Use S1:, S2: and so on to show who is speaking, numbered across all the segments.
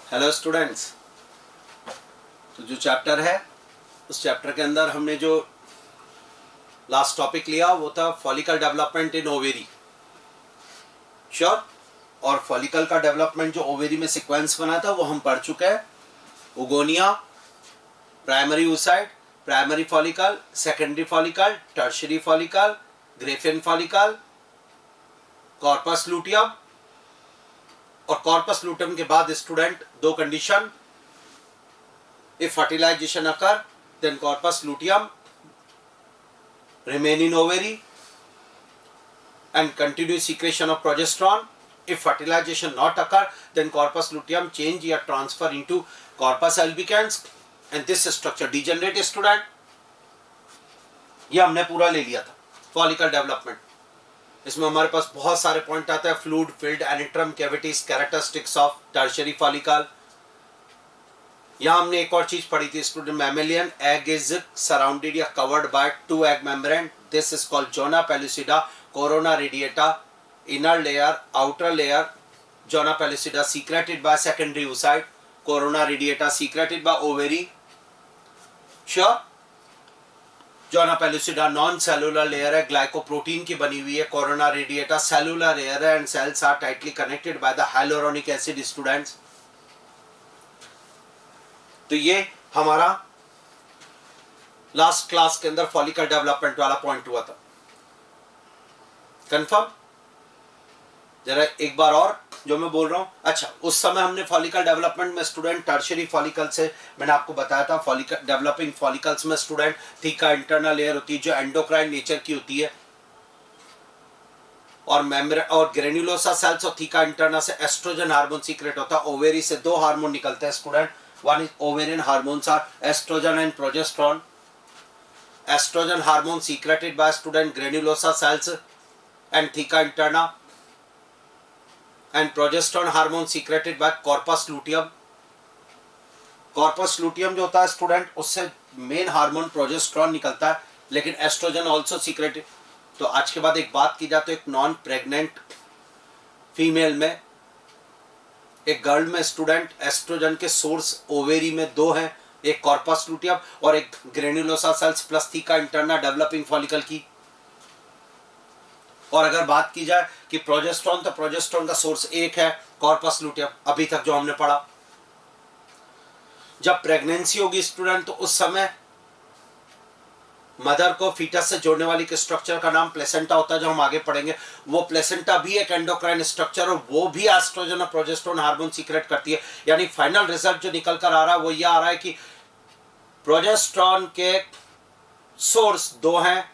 S1: Hello students. तो जो chapter है उस चैप्टर के अंदर हमने जो लास्ट टॉपिक लिया वो था follicle development in ovary. Sure. और फॉलिकल का डेवलपमेंट जो ओवेरी में सीक्वेंस बना था वो हम पढ़ चुके हैं। Oogonia, primary oocyte, primary follicle, secondary follicle, tertiary follicle, Graafian follicle, corpus luteum. और कॉर्पस लूटियम के बाद स्टूडेंट दो condition, if fertilization occur then corpus luteum remain in ovary and continue secretion of progesterone. If fertilization not occur then corpus luteum change or transfer into corpus albicans and this structure degenerate. Student ये हमने पूरा ले लिया था follicle development. इसमें हमारे पास बहुत सारे पॉइंट आते हैं, fluid filled antrum cavities, characteristics of tertiary follicle. यहाँ हमने एक और चीज पढ़ी थी student, mammalian egg is surrounded या covered by two egg membrane, this is called zona pellucida, corona radiata, inner layer, outer layer, zona pellucida secreted by secondary oocyte, corona radiata secreted by ovary. Sure. Zona pellucida non cellular layer है, glycoprotein की बनी हुई है, corona radiata cellular layer है and sales are tightly connected by the hyaluronic acid. Students तो ये हमारा last class के अंदर फॉलिकल डेवलपमेंट वाला पॉइंट हुआ था। कंफर्म? जरा एक बार और जो मैं बोल रहा हूं। अच्छा, उस समय हमने फॉलिकल डेवलपमेंट में स्टूडेंट टर्शियरी फॉलिकल से मैंने आपको बताया था, फॉलिकल डेवलपिंग फॉलिकल्स में स्टूडेंट थीका इंटरनल लेयर होती है जो एंडोक्राइन नेचर की होती है, और मेम्ब्रेन और ग्रेन्युलोसा सेल्स और थीका इंटरना से एस्ट्रोजन हार्मोन सीक्रेट होता है। ओवेरी से दो हार्मोन निकलते हैं student, one is ovarian hormones are estrogen and progesterone. Estrogen hormone secreted by student granulosa cells and theca interna and progesterone hormone secreted by corpus luteum. corpus luteum जो होता है student उससे main hormone progesterone निकलता है, लेकिन oestrogen also secreted. तो आज के बाद एक बात की जाए तो एक नॉन प्रेग्नेंट फीमेल में, एक गर्ल में स्टूडेंट एस्ट्रोजन के सोर्स ओवेरी में दो हैं, एक कॉर्पस लूटियम और एक granulosa cells plus theca interna developing follicle की। और अगर बात की जाए कि प्रोजेस्ट्रॉन, तो प्रोजेस्ट्रॉन का सोर्स एक है, कॉर्पस लूटियम, अभी तक जो हमने पढ़ा। जब प्रेगनेंसी होगी स्टूडेंट तो उस समय मदर को फीटस से जोड़ने वाली के स्ट्रक्चर का नाम प्लेसेंटा होता है, जो हम आगे पढ़ेंगे। वो प्लेसेंटा भी एक एंडोक्राइन स्ट्रक्चर और वो भी एस्ट्रोजन और प्रोजेस्टेरोन हार्मोन सीक्रेट करती है। यानी फाइनल रिजल्ट जो निकल कर आ रहा है वो ये आ रहा है कि प्रोजेस्टेरोन के सोर्स दो हैं,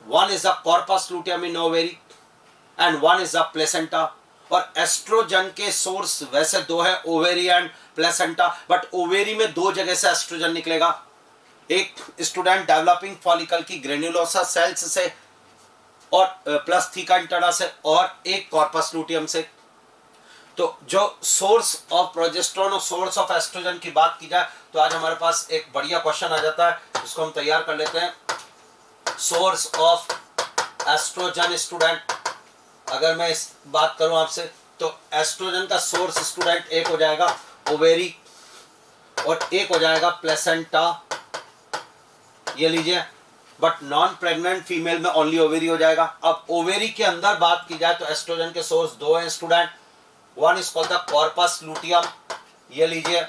S1: one is a corpus luteum in ovary and one is a placenta. और एस्ट्रोजन के सोर्स वैसे दो है, ovary and placenta, but ovary में दो जगह से एस्ट्रोजन निकलेगा, एक स्टूडेंट डेवलपिंग फॉलिकल की ग्रेन्युलोसा सेल्स से और प्लस थीका इंटरना से, और एक कॉर्पस लूटियम से। तो जो सोर्स ऑफ प्रोजेस्टेरोन और सोर्स ऑफ एस्ट्रोजन की बात की जाए तो आज हमारे पास एक बढ़िया क्वेश्चन आ जाता है, इसको हम तैयार कर लेते हैं। सोर्स ऑफ एस्ट्रोजन स्टूडेंट, अगर मैं इस बात करूं आपसे तो एस्ट्रोजन का सोर्स स्टूडेंट एक हो जाएगा ओवेरी और एक हो जाएगा प्लेसेंटा, ये लीजिए। बट नॉन प्रेग्नेंट फीमेल में ओनली ओवेरी हो जाएगा। अब ओवेरी के अंदर बात की जाए तो एस्ट्रोजन के सोर्स दो हैं student, one is called the corpus luteum, ये लीजिए,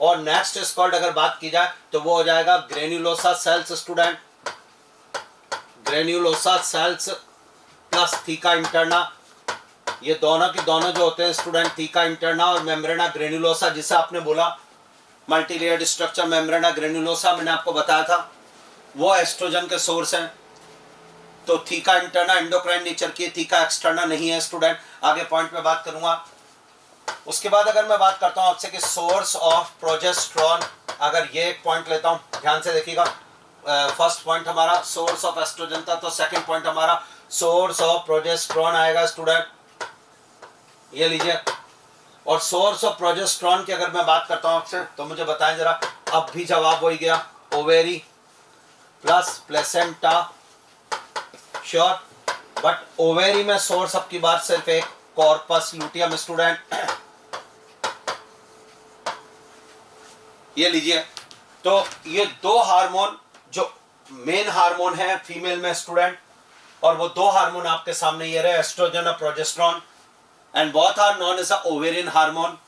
S1: और नेक्स्ट इज कॉल्ड, अगर बात की जाए तो वो हो जाएगा granulosa cells student, granulosa cells plus theca interna. ये दोनों के दोनों जो होते हैं स्टूडेंट, थीका इंटरना और मेम्ब्रेना ग्रेन्युलोसा, जिसे आपने बोला मल्टीलेयर्ड स्ट्रक्चर मेम्ब्रेना ग्रेन्युलोसा, मैंने आपको बताया था वो एस्ट्रोजन के सोर्स हैं। तो थीका इंटरना एंडोक्राइन नेचर की, थीका एक्सटर्ना नहीं है स्टूडेंट, आगे पॉइंट पे बात करूंगा। उसके बाद अगर मैं बात करता हूं आपसे कि सोर्स ऑफ प्रोजेस्टेरोन, अगर ये एक पॉइंट लेता हूं, ध्यान से देखिएगा। फर्स्ट पॉइंट हमारा सोर्स ऑफ एस्ट्रोजन था, तो सेकेंड पॉइंट हमारा सोर्स ऑफ प्रोजेस्टेरोन आएगा स्टूडेंट, ये लीजिए। और सोर्स ऑफ प्रोजेस्टेरोन की अगर मैं बात करता हूं आपसे तो मुझे बताएं जरा, अब भी जवाब हो ही गया, ovary plus placenta. Sure. But ovary में सोर्स अब की बात सिर्फ एक कॉर्पस लूटियम स्टूडेंट, ये लीजिए, तो ये दो हार्मोन जो मेन हार्मोन है फीमेल में स्टूडेंट, और वो दो हार्मोन आपके सामने ये रहे, एस्ट्रोजन और progesterone, and both are known as a ovarian hormone.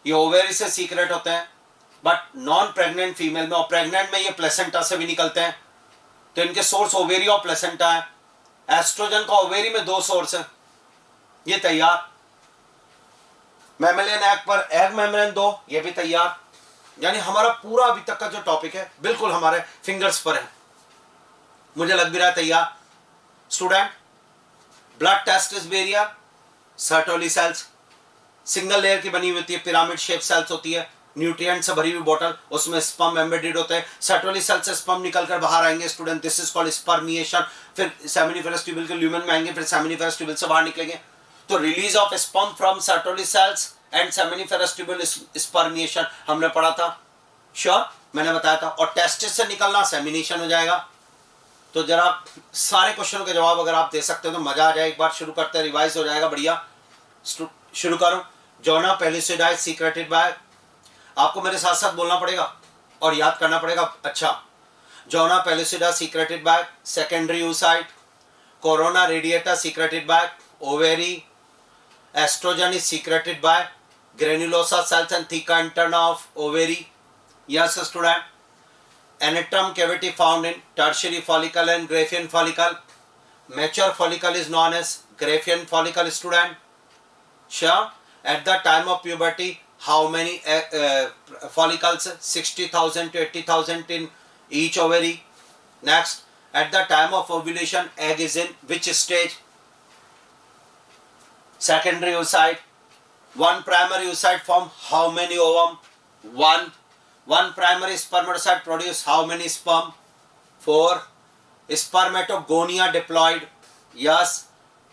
S1: ये ओवेरी से सीक्रेट होते हैं, बट नॉन प्रेग्नेंट फीमेल में और प्रेग्नेंट में ये प्लेसेंटा से भी निकलते हैं, तो इनके सोर्स ओवेरी और प्लेसेंटा है। एस्ट्रोजन का ओवेरी में दो सोर्स है, ये तैयार। मैमेलियन एग पर एग मेम्ब्रेन दो, ये भी तैयार। यानी हमारा पूरा अभी तक का जो टॉपिक है बिल्कुल हमारे फिंगर्स पर है, मुझे लग भी रहा है तैयार। Student, blood test is barrier, Sertoli cells single layer की बनी हुई होती है, पिरामिड शेप सेल्स होती है, न्यूट्रिएंट से भरी हुई बोतल, उसमें स्पर्म एम्बेडेड होते हैं। सर्टोली सेल से स्पर्म निकलकर बाहर आएंगे student, this is called spermiation. फिर सेमिनिफेरस ट्यूबल के ल्यूमेन में आएंगे, फिर सेमिनिफेरस ट्यूबल से बाहर निकलेंगे। तो release of sperm from Sertoli cells and seminiferous tubule spermiation हमने पढ़ा था, श्योर मैंने बताया था। और टेस्टिस से निकलना सेमिनेशन हो जाएगा। तो जरा सारे क्वेश्चनों के जवाब अगर आप दे सकते हो तो मजा आ जाए। एक बार शुरू करते हैं, रिवाइज हो जाएगा बढ़िया। शुरू करो। जोना पेलिसिडाई सीक्रेटेड बाय, आपको मेरे साथ साथ बोलना पड़ेगा और याद करना पड़ेगा। अच्छा, zona pellucida secreted by secondary oocyte, corona radiata secreted by ovary, oestrogen is secreted by granulosa cells and theca interna of ovary. Yes student. Anatrum cavity found in tertiary follicle and Graafian follicle. Mature follicle is known as Graafian follicle student. Sure. At the time of puberty, how many follicles? 60,000 to 80,000 in each ovary. Next, at the time of ovulation, egg is in which stage? Secondary oocyte. One primary oocyte form how many ovum? One primary spermatocyte produce how many sperm? 4. Spermatogonia diploid. Yes.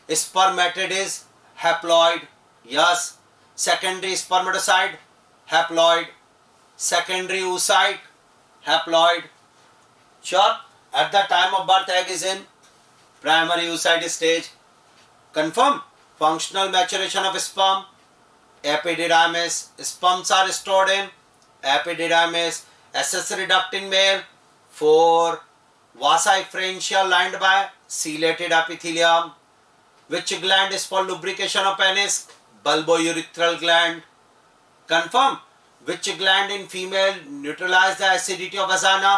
S1: Spermatid is haploid. Yes. Secondary spermatocyte haploid. Secondary oocyte haploid. Sure. At the time of birth, egg is in primary oocyte stage. Confirm. Functional maturation of sperm. Epididymis. Sperms are stored in epididymis. SS reduct in male. 4. Vasa efferentia lined by ciliated epithelium. Which gland is for lubrication of penis? Bulbourethral gland. Confirm. Which gland in female neutralize the acidity of vagina?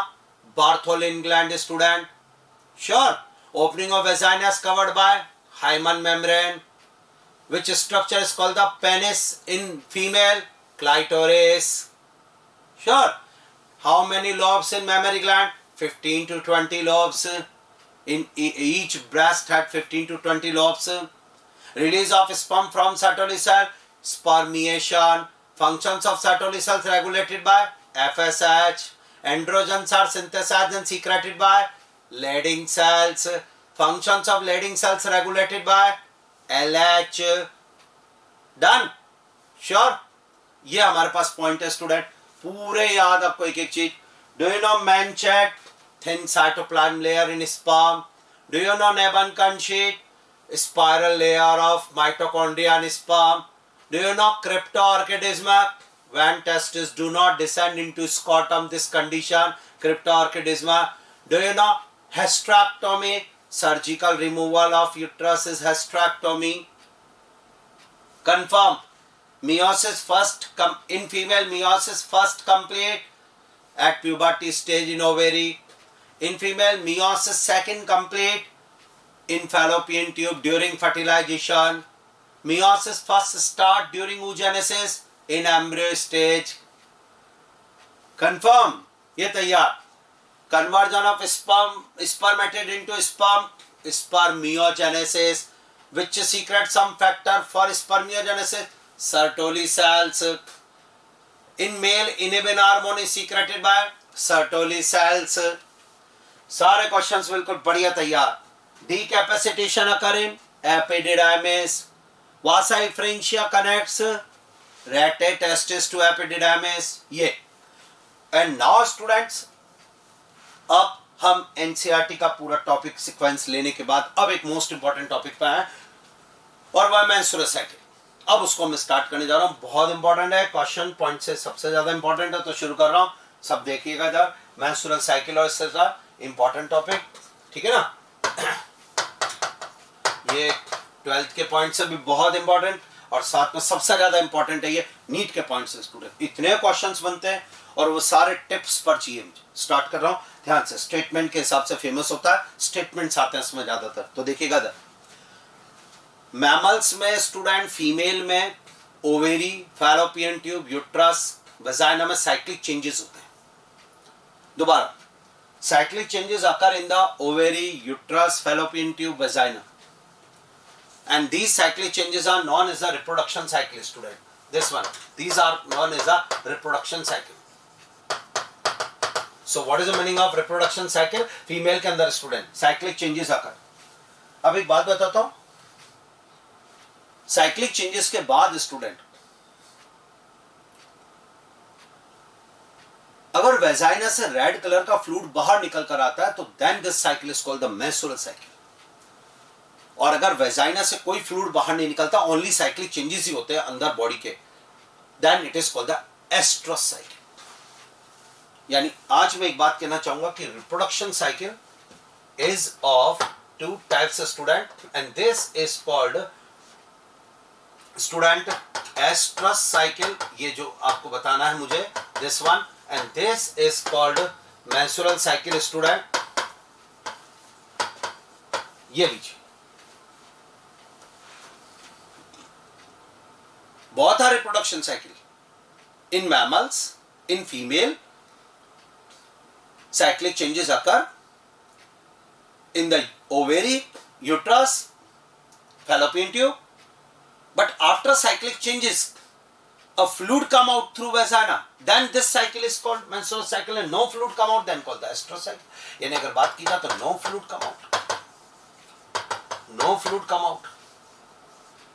S1: Bartholin gland student. Sure. Opening of vagina is covered by hymen membrane. Which structure is called the penis in female? Clitoris. Sure. How many lobes in mammary gland? 15 to 20 lobes. In each breast had 15 to 20 lobes. Release of sperm from Sertoli cell. Spermiation. Functions of Sertoli cells regulated by FSH. Androgens are synthesized and secreted by Leydig cells. Functions of Leydig cells regulated by LH. Done, sure. ये हमारे पास point है student, पूरे याद आपको एक एक चीज। Do you know manchette thin cytoplasm layer in sperm? Do you know Nebenkern sheet spiral layer of mitochondria in sperm? Do you know cryptorchidism when testes do not descend into scrotum, this condition cryptorchidism? Do you know hysterectomy? Surgical removal of uterus is hysterectomy. Confirm. Meiosis first in female, meiosis first complete at puberty stage in ovary. In female, meiosis second complete in fallopian tube during fertilization. Meiosis first start during oogenesis in embryo stage. Confirm. ये तैयार. Conversion of spermatid into sperm, spermiogenesis. Which secrete some factor for spermiogenesis? Sertoli cells. In male, inhibin hormone is secreted by Sertoli cells. सारे questions बिल्कुल बढ़िया तैयार. Decapacitation occur in epididymis. Vasa efferentia connects rete testis to epididymis. ये. And now students, अब हम NCERT का पूरा topic sequence लेने के बाद अब एक मोस्ट इंपॉर्टेंट टॉपिक पे आए और वह मेंस्ट्रुअल साइकिल। अब उसको मैं स्टार्ट करने जा रहा हूँ, बहुत इंपॉर्टेंट है, क्वेश्चन पॉइंट से सबसे ज्यादा इंपॉर्टेंट है, तो शुरू कर रहा हूँ, सब देखिएगा इधर, मेंस्ट्रुअल साइकिल और इससे इंपॉर्टेंट टॉपिक, ठीक है ना। ये 12th के पॉइंट से भी बहुत इंपॉर्टेंट और साथ में सबसे ज्यादा इंपॉर्टेंट है ये नीट के पॉइंट से स्टूडेंट, इतने क्वेश्चंस बनते हैं और वो सारे टिप्स पर चाहिए मुझे। स्टार्ट कर रहा हूँ ध्यान से, स्टेटमेंट के हिसाब से फेमस होता है, स्टेटमेंट्स आते हैं इसमें ज्यादातर, तो देखिएगा इधर, मैमल्स में स्टूडेंट, फीमेल में ovary, fallopian tube, uterus, vagina में साइक्लिक चेंजेस होते हैं। दोबारा, cyclic changes occur in the ovary, uterus, fallopian tube, vagina, and these cyclic changes are known as the reproduction cycle student. This one, these are known as the reproduction cycle. So what is the meaning of reproduction cycle? Female के अंदर student cyclic changes occur. अब एक बात बताता हूँ, cyclic changes के बाद student अगर वेजाइना से रेड कलर का फ्लूइड बाहर निकल कर आता है तो then this cycle is called the menstrual cycle. और अगर वेजाइना से कोई फ्लूइड बाहर नहीं निकलता, ओनली साइक्लिक चेंजेस ही होते हैं अंदर बॉडी के, then it is called the oestrus cycle. यानी आज मैं एक बात कहना चाहूंगा कि reproduction cycle is of two types student, and this is called student oestrus cycle, ये जो आपको बताना है मुझे, this one, and this is called menstrual cycle student. ये लीजिए, both are reproduction cycle. In mammals, in female, cyclic changes occur in the ovary, uterus, fallopian tube, but after cyclic changes, a fluid come out through vagina, then this cycle is called menstrual cycle, and no fluid come out, then called the estrous cycle. यानी अगर बात की जाए तो no fluid come out, no fluid come out,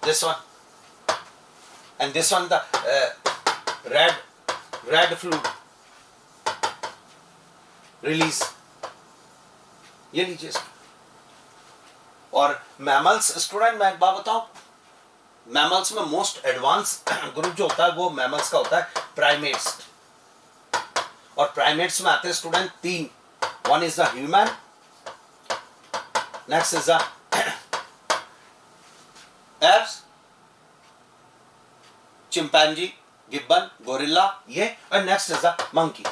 S1: this one. And this one, the red fluid release, ये लीजिए। और mammals student मैं एक बात बताऊं, मैमल्स में मोस्ट एडवांस ग्रुप जो होता है वो मैमल्स का होता है प्राइमेट्स, और प्राइमेट्स में आते हैं स्टूडेंट तीन, one is the human, next is the apps, chimpanzee, Gibbon, gorilla, ये, और नेक्स्ट इज द मंकी।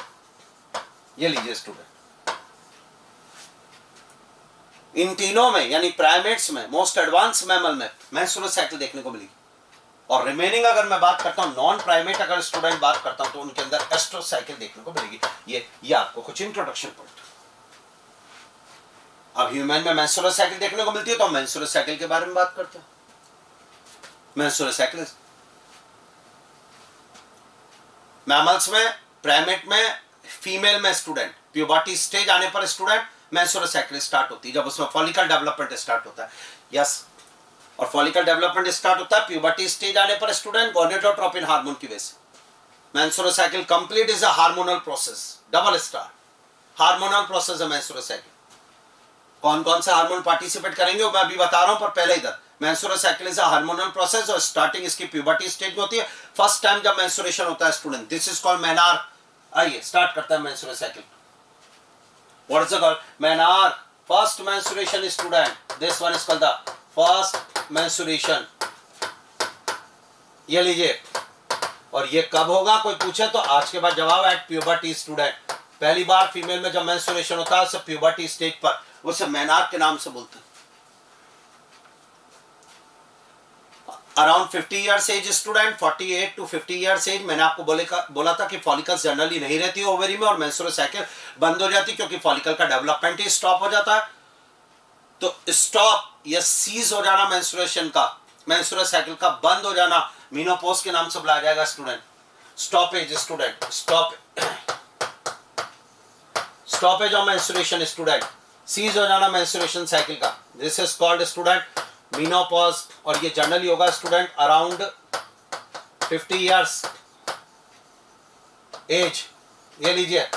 S1: ये लीजिए स्टूडेंट, इन तीनों में यानी प्राइमेट्स में, मोस्ट एडवांस मैमल में मेंस्ट्रुअल साइकिल देखने को मिलेगी, और रिमेनिंग अगर मैं बात करता हूं नॉन प्राइमेट अगर स्टूडेंट बात करता हूं तो उनके अंदर एस्ट्रस साइकिल देखने को मिलेगी। ये आपको कुछ इंट्रोडक्शन पॉइंट। अब ह्यूमन में मेंस्ट्रुअल साइकिल देखने को मिलती है तो हम मेंस्ट्रुअल साइकिल के बारे में बात करते हैं। मेंस्ट्रुअल साइकिल मैमल्स में, प्राइमेट में, फीमेल में स्टूडेंट प्यूबर्टी स्टेज आने पर स्टूडेंट मेंस्ट्रुअल साइकिल स्टार्ट होती है, जब उसमें फॉलिकल डेवलपमेंट स्टार्ट होता है। यस, और फॉलिकल डेवलपमेंट स्टार्ट होता है प्यूबर्टी स्टेज आने पर स्टूडेंट गोनेडोट्रोपिन हार्मोन की वजह से। Menstrual cycle complete is a hormonal process, double star hormonal process है मेंस्ट्रुअल साइकिल। कौन कौन से हार्मोन पार्टिसिपेट करेंगे वो मैं अभी बता रहा हूं, पर पहले इधर menstrual cycle is a hormonal process और स्टार्टिंग इसकी प्यूबर्टी स्टेज में होती है। फर्स्ट टाइम जब मेंस्ट्रुएशन होता है student, this is called Maynard. आइए स्टार्ट करता है menstrual cycle. What is called Maynard, first menstruation student, this one is called the first menstruation. ये लीजिए, और ये कब होगा कोई पूछे तो आज के बाद जवाब एट प्यूबर्टी स्टूडेंट। पहली बार फीमेल में जब मेंस्ट्रुएशन होता है उसे प्यूबर्टी स्टेज पर, उसे मेनार के नाम से बोलते हैं। Around 50 years age student, 48 to 50 years age, मैंने आपको बोला था कि फॉलिकल्स जनरली नहीं रहती ओवरी में और मेंस्ट्रुअल साइकिल बंद हो जाती क्योंकि फॉलिकल का डेवलपमेंट ही स्टॉप हो जाता है। तो स्टॉप या सीज हो जाना मेंस्ट्रुएशन का, मेंस्ट्रुअल साइकिल का बंद हो जाना मेनोपॉज के नाम से बुलाया जाएगा student. Stoppage student, stoppage of menstruation student, cease हो जाना मेंस्ट्रुएशन साइकिल का, this is called student menopause. और ये जनरली होगा स्टूडेंट अराउंड 50 ईयर्स एज। ये लीजिए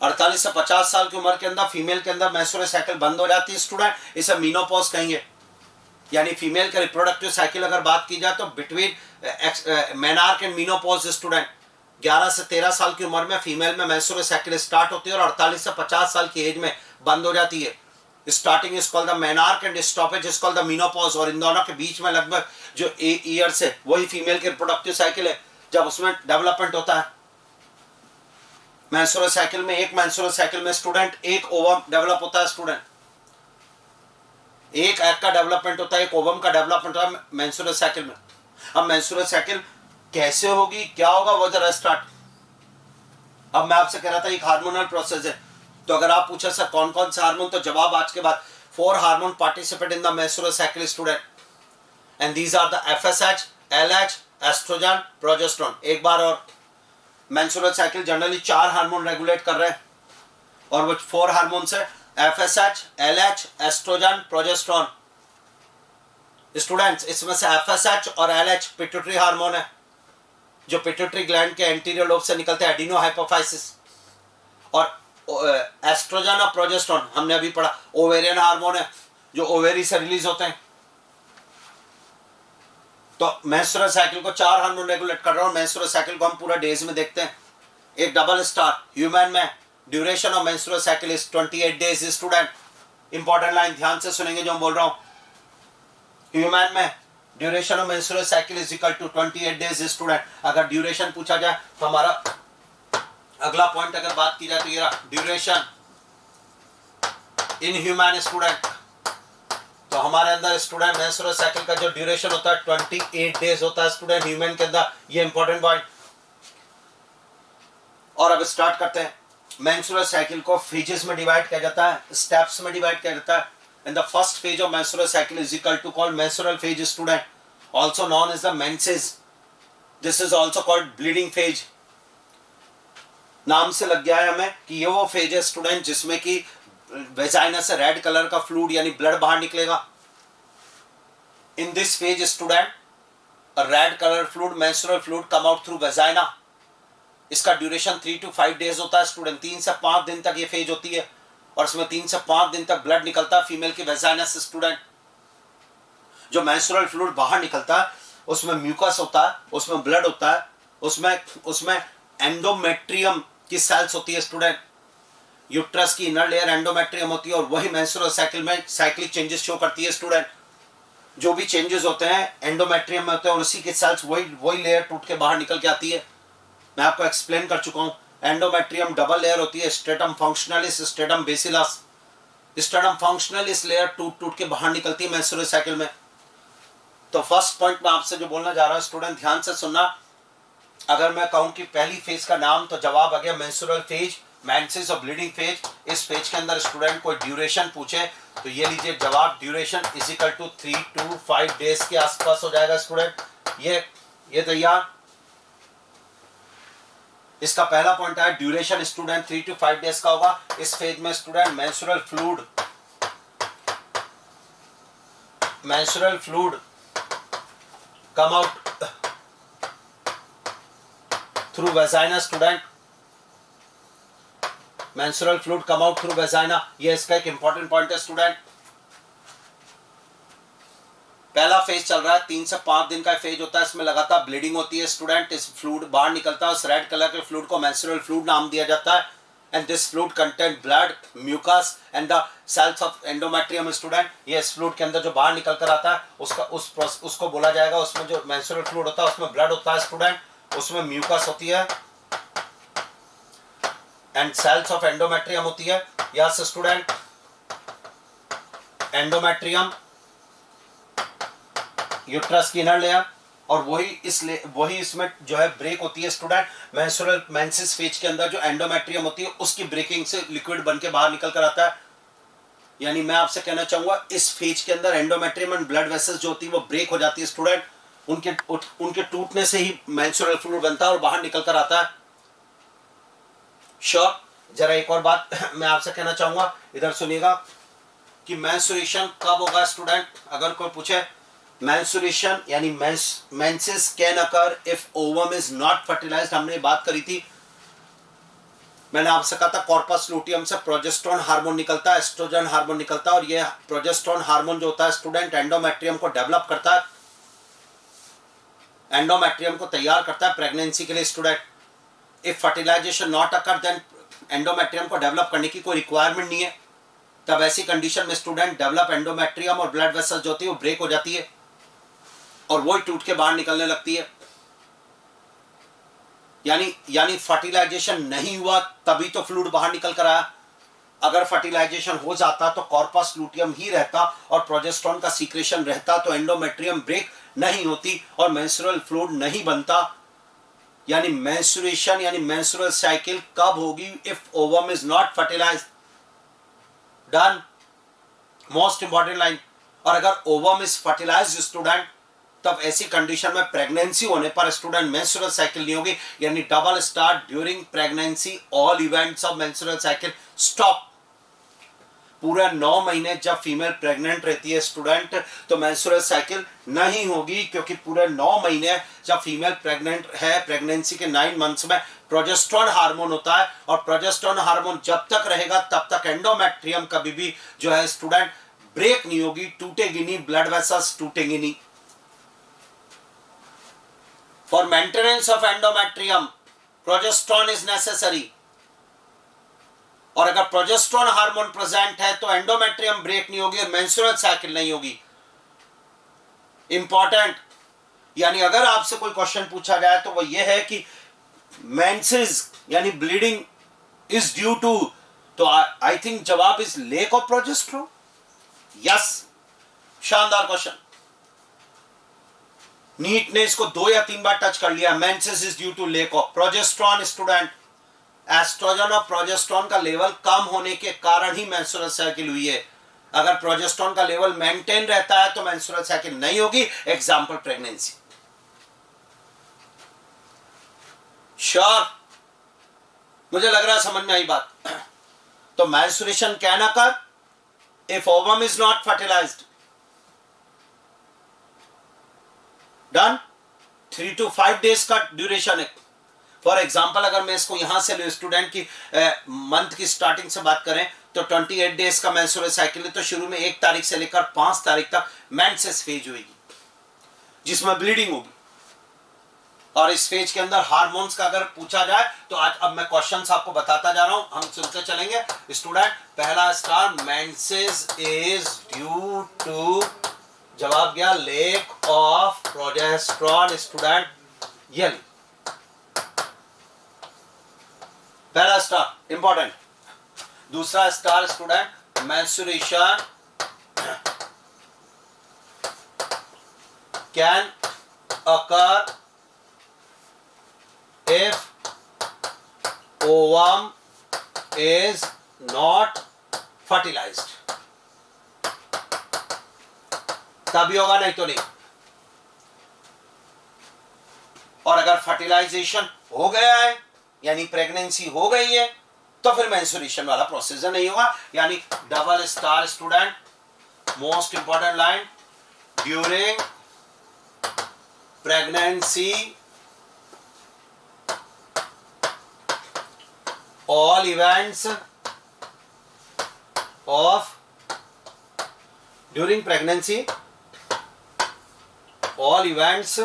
S1: 48 से 50 साल की उम्र के अंदर फीमेल के अंदर मेंस्ट्रुअल साइकिल बंद हो जाती है स्टूडेंट, इसे मेनोपॉज कहेंगे। यानी फीमेल का रिप्रोडक्टिव साइकिल अगर बात की जाए तो between menarche and menopause student 11 से 13 साल की उम्र में फीमेल में मेंस्ट्रुअल साइकिल स्टार्ट होती है और 48 से 50 साल की एज में बंद हो जाती है। Starting is called the menarche and stoppage is called the menopause. और इन दोनों के बीच में लगभग जो ईयर्स है वही फीमेल की रिप्रोडक्टिव साइकिल है जब उसमें डेवलपमेंट होता है। मेंस्ट्रुअल साइकिल में एक मेंस्ट्रुअल साइकिल में स्टूडेंट एक ओवम डेवलप होता है स्टूडेंट, एक एग का डेवलपमेंट होता है, एक ओवम का डेवलपमेंट होता है मेंस्ट्रुअल साइकिल में। अब मेंस्ट्रुअल साइकिल कैसे होगी, क्या होगा, वो जरा स्टार्ट। अब मैं आपसे कह रहा था एक हार्मोनल प्रोसेस है, तो अगर आप पूछे सर कौन कौन से हार्मोन, तो जवाब आज के बाद 4 hormone participate in the menstrual cycle student and these are the FSH, LH, oestrogen, progesterone. एक बार और, menstrual cycle generally 4 hormone regulate कर रहे हैं और वो 4 हार्मोन है FSH, LH, oestrogen, progesterone. Students इसमें से FSH और LH पिट्यूटरी हार्मोन है जो पिट्यूटरी ग्लैंड के एंटीरियर लोब से निकलते हैं, एडिनो हाइपोफाइसिस। और एस्ट्रोजन और प्रोजेस्टेरोन हमने अभी पढ़ा ओवेरियन हार्मोन है जो ओवेरी से रिलीज होते हैं। तो मेंस्ट्रुअल साइकिल को 4 हार्मोन रेगुलेट कर रहा हूं। मेंस्ट्रुअल साइकिल को हम पूरा डेज में देखते हैं। एक डबल स्टार ह्यूमन में duration of menstrual cycle is 28 days. Student important line ध्यान से सुनेंगे जो मैं बोल रहा हूं। ह्यूमन में duration of menstrual cycle is equal to 28 days. Student अगर ड्यूरेशन पूछा जाए तो हमारा अगला पॉइंट अगर बात की जाए तो ये ड्यूरेशन इन ह्यूमन स्टूडेंट। तो हमारे अंदर स्टूडेंट मेंस्ट्रुअल साइकिल का जो ड्यूरेशन होता है 28 डेज होता है स्टूडेंट ह्यूमन के अंदर। ये इंपॉर्टेंट पॉइंट। और अब स्टार्ट करते हैं। मेंस्ट्रुअल साइकिल को फेजेस में डिवाइड किया जाता है, स्टेप्स में डिवाइड किया जाता है। And the first phase of menstrual cycle is equal to called menstrual phase student, also known as the menses. This is also called bleeding phase. नाम से लग गया है हमें कि ये वो फेज है स्टूडेंट जिसमें कि वेजाइना से रेड कलर का फ्लूइड यानी ब्लड बाहर निकलेगा। इन this phase student a red color fluid menstrual fluid come out through vagina। इसका ड्यूरेशन 3 to 5 डेज होता है स्टूडेंट। 3 से 5 दिन तक ये फेज होती है और इसमें 3 से 5 दिन तक ब्लड निकलता है फीमेल की वेजाइना से स्टूडेंट। जो मेंस्ट्रुअल फ्लूइड बाहर निकलता है उसमें म्यूकस होता है, उसमें ब्लड होता है, उसमें एंडोमेट्रियम की सेल्स होती है स्टूडेंट। यूट्रस की इनर लेयर एंडोमेट्रियम होती है और वही मेंस्ट्रुअल साइकिल में साइक्लिक चेंजेस शो करती है स्टूडेंट। जो भी चेंजेस होते हैं एंडोमेट्रियम में होते हैं और उसी के सेल्स वही लेयर टूट के बाहर निकल के आती है। मैं आपको एक्सप्लेन कर चुका हूं। एंडोमेट्रियम डबल लेयर होती है, stratum functionalis, stratum basalis. Stratum functionalis layer टूट के बाहर निकलती है मेंस्ट्रुअल साइकिल में। तो फर्स्ट पॉइंट मैं आपसे जो बोलना चाह रहा हूं स्टूडेंट ध्यान से सुनना। अगर मैं कहूं कि पहली फेज का नाम, तो जवाब आ गया मेंस्ट्रुअल फेज, मेंसेस और ब्लीडिंग फेज। इस फेज के अंदर स्टूडेंट कोई ड्यूरेशन पूछे तो ये लीजिए जवाब, duration is equal to 3 to 5 days के आसपास हो जाएगा स्टूडेंट। ये तैयार। इसका पहला पॉइंट है ड्यूरेशन स्टूडेंट 3 to 5 डेज का होगा। इस फेज में student menstrual fluid come out through vagina student. Menstrual fluid come out through vagina, ये इसका एक इंपॉर्टेंट पॉइंट है स्टूडेंट। पहला फेज चल रहा है, 3 से 5 दिन का फेज होता है, इसमें लगातार ब्लीडिंग होती है स्टूडेंट। इस फ्लूइड बाहर निकलता है, उस रेड कलर के फ्लूइड को मेंस्ट्रुअल फ्लूइड नाम दिया जाता है। And this fluid contain blood, mucus and the cells of endometrium student. ये इस फ्लूइड के अंदर जो बाहर निकल कर आता है उसको बोला जाएगा, उसमें जो मेंस्ट्रुअल फ्लूइड होता है उसमें ब्लड होता है स्टूडेंट, उसमें म्यूकस होती है एंड सेल्स ऑफ एंडोमेट्रियम होती है। यस स्टूडेंट, एंडोमेट्रियम, यूट्रस की इनर लेयर, और वही इसमें जो है ब्रेक होती है स्टूडेंट। मेंस्ट्रुअल मेंसेस फेज के अंदर जो एंडोमेट्रियम होती है उसकी ब्रेकिंग से लिक्विड बन के बाहर निकल कर आता है। यानी मैं आपसे कहना चाहूंगा इस फेज के अंदर एंडोमेट्रियम एंड ब्लड वेसल्स जो होती है वो ब्रेक हो जाती है स्टूडेंट। उनके टूटने से ही मेंस्ट्रुअल फ्लूइड बनता है और बाहर निकल कर आता है। श्योर। जरा एक और बात मैं आपसे कहना चाहूंगा, इधर सुनिएगा कि मेंस्ट्रुएशन कब होगा स्टूडेंट। अगर कोई पूछे मेंस्ट्रुएशन यानी menses can occur if ovum is not fertilised, हमने बात करी थी मैंने आपसे कहा था कॉर्पस लूटियम से प्रोजेस्टेरोन हार्मोन निकलता है, एस्ट्रोजन हार्मोन निकलता है, और ये प्रोजेस्टेरोन हार्मोन जो होता है स्टूडेंट एंडोमेट्रियम को डेवलप करता है, एंडोमेट्रियम को तैयार करता है प्रेगनेंसी के लिए student. If fertilisation not occur then endometrium को डेवलप करने की कोई रिक्वायरमेंट नहीं है। तब ऐसी कंडीशन में स्टूडेंट डेवलप एंडोमेट्रियम और ब्लड वेसल जो होती है वो ब्रेक हो जाती है और वो टूट के बाहर निकलने लगती है। यानी फर्टिलाइजेशन नहीं हुआ तभी तो फ्लूइड बाहर निकल कर आया। अगर फर्टिलाइजेशन हो जाता तो कॉर्पस लूटियम ही रहता और प्रोजेस्टेरोन का सीक्रेशन रहता तो एंडोमेट्रियम ब्रेक नहीं होती और मेंस्ट्रुअल फ्लूइड नहीं बनता। यानी मेंस्ट्रुएशन यानी मेंस्ट्रुअल साइकिल कब होगी? If ovum is not fertilised. Done, most important line. और अगर ओवम इज फर्टिलाइज्ड स्टूडेंट तब ऐसी कंडीशन में प्रेगनेंसी होने पर स्टूडेंट मेंस्ट्रुअल साइकिल नहीं होगी। यानी double star during pregnancy all events of menstrual cycle stop. पूरा 9 महीने जब फीमेल प्रेग्नेंट रहती है स्टूडेंट तो मेंस्ट्रुअल साइकिल नहीं होगी, क्योंकि पूरे 9 महीने जब फीमेल प्रेग्नेंट है, प्रेगनेंसी के 9 मंथ्स में प्रोजेस्टेरोन हार्मोन होता है और प्रोजेस्टेरोन हार्मोन जब तक रहेगा तब तक एंडोमेट्रियम कभी भी जो है स्टूडेंट ब्रेक नहीं होगी, टूटेगी नहीं, ब्लड वेसल्स टूटेंगी नहीं। For maintenance of endometrium progesterone is necessary. और अगर प्रोजेस्टेरोन हार्मोन प्रेजेंट है तो एंडोमेट्रियम ब्रेक नहीं होगी और मेंस्ट्रुअल साइकिल नहीं होगी। इंपॉर्टेंट, यानी अगर आपसे कोई क्वेश्चन पूछा जाए तो वो ये है कि मेंसेस यानी ब्लीडिंग इज ड्यू टू, तो आई थिंक जवाब is lack of progesterone. Yes, शानदार क्वेश्चन। नीट ने इसको 2 या 3 बार टच कर लिया। Menses is due to lack of progesterone. Student, estrogen और प्रोजेस्टेरोन का लेवल कम होने के कारण ही मेंस्ट्रुअल साइकिल हुई है। अगर प्रोजेस्टेरोन का लेवल मेंटेन रहता है तो मेंस्ट्रुअल साइकिल नहीं होगी। Example pregnancy. श्योर, मुझे लग रहा है समझ में आई बात। तो menstruation can occur if ovum is not fertilised. Done. 3 to 5 days का ड्यूरेशन है। फॉर एग्जाम्पल अगर मैं इसको यहां से लूं स्टूडेंट की मंथ की स्टार्टिंग से बात करें तो 28 डेज का मेंस्ट्रुअल साइकिल है। तो शुरू में 1 तारीख से लेकर 5 तारीख तक मेंसेस फेज होगी जिसमें ब्लीडिंग होगी। और इस फेज के अंदर हार्मोन्स का अगर पूछा जाए तो आज अब मैं क्वेश्चंस आपको बताता जा रहा हूं, हम सुनते चलेंगे। स्टूडेंट, पहला star, menses is due to, जवाब गया लैक ऑफ प्रोजेस्टेरोन। स्टूडेंट, ये पहला स्टार इंपॉर्टेंट। दूसरा star student, menstruation can occur if ovum is not fertilised. तभी होगा, नहीं तो नहीं। और अगर फर्टिलाइजेशन हो गया है यानी प्रेगनेंसी हो गई है तो फिर मेंस्ट्रुएशन वाला प्रोसीजर नहीं होगा। यानी double star student, most important line, during pregnancy all events of during pregnancy all events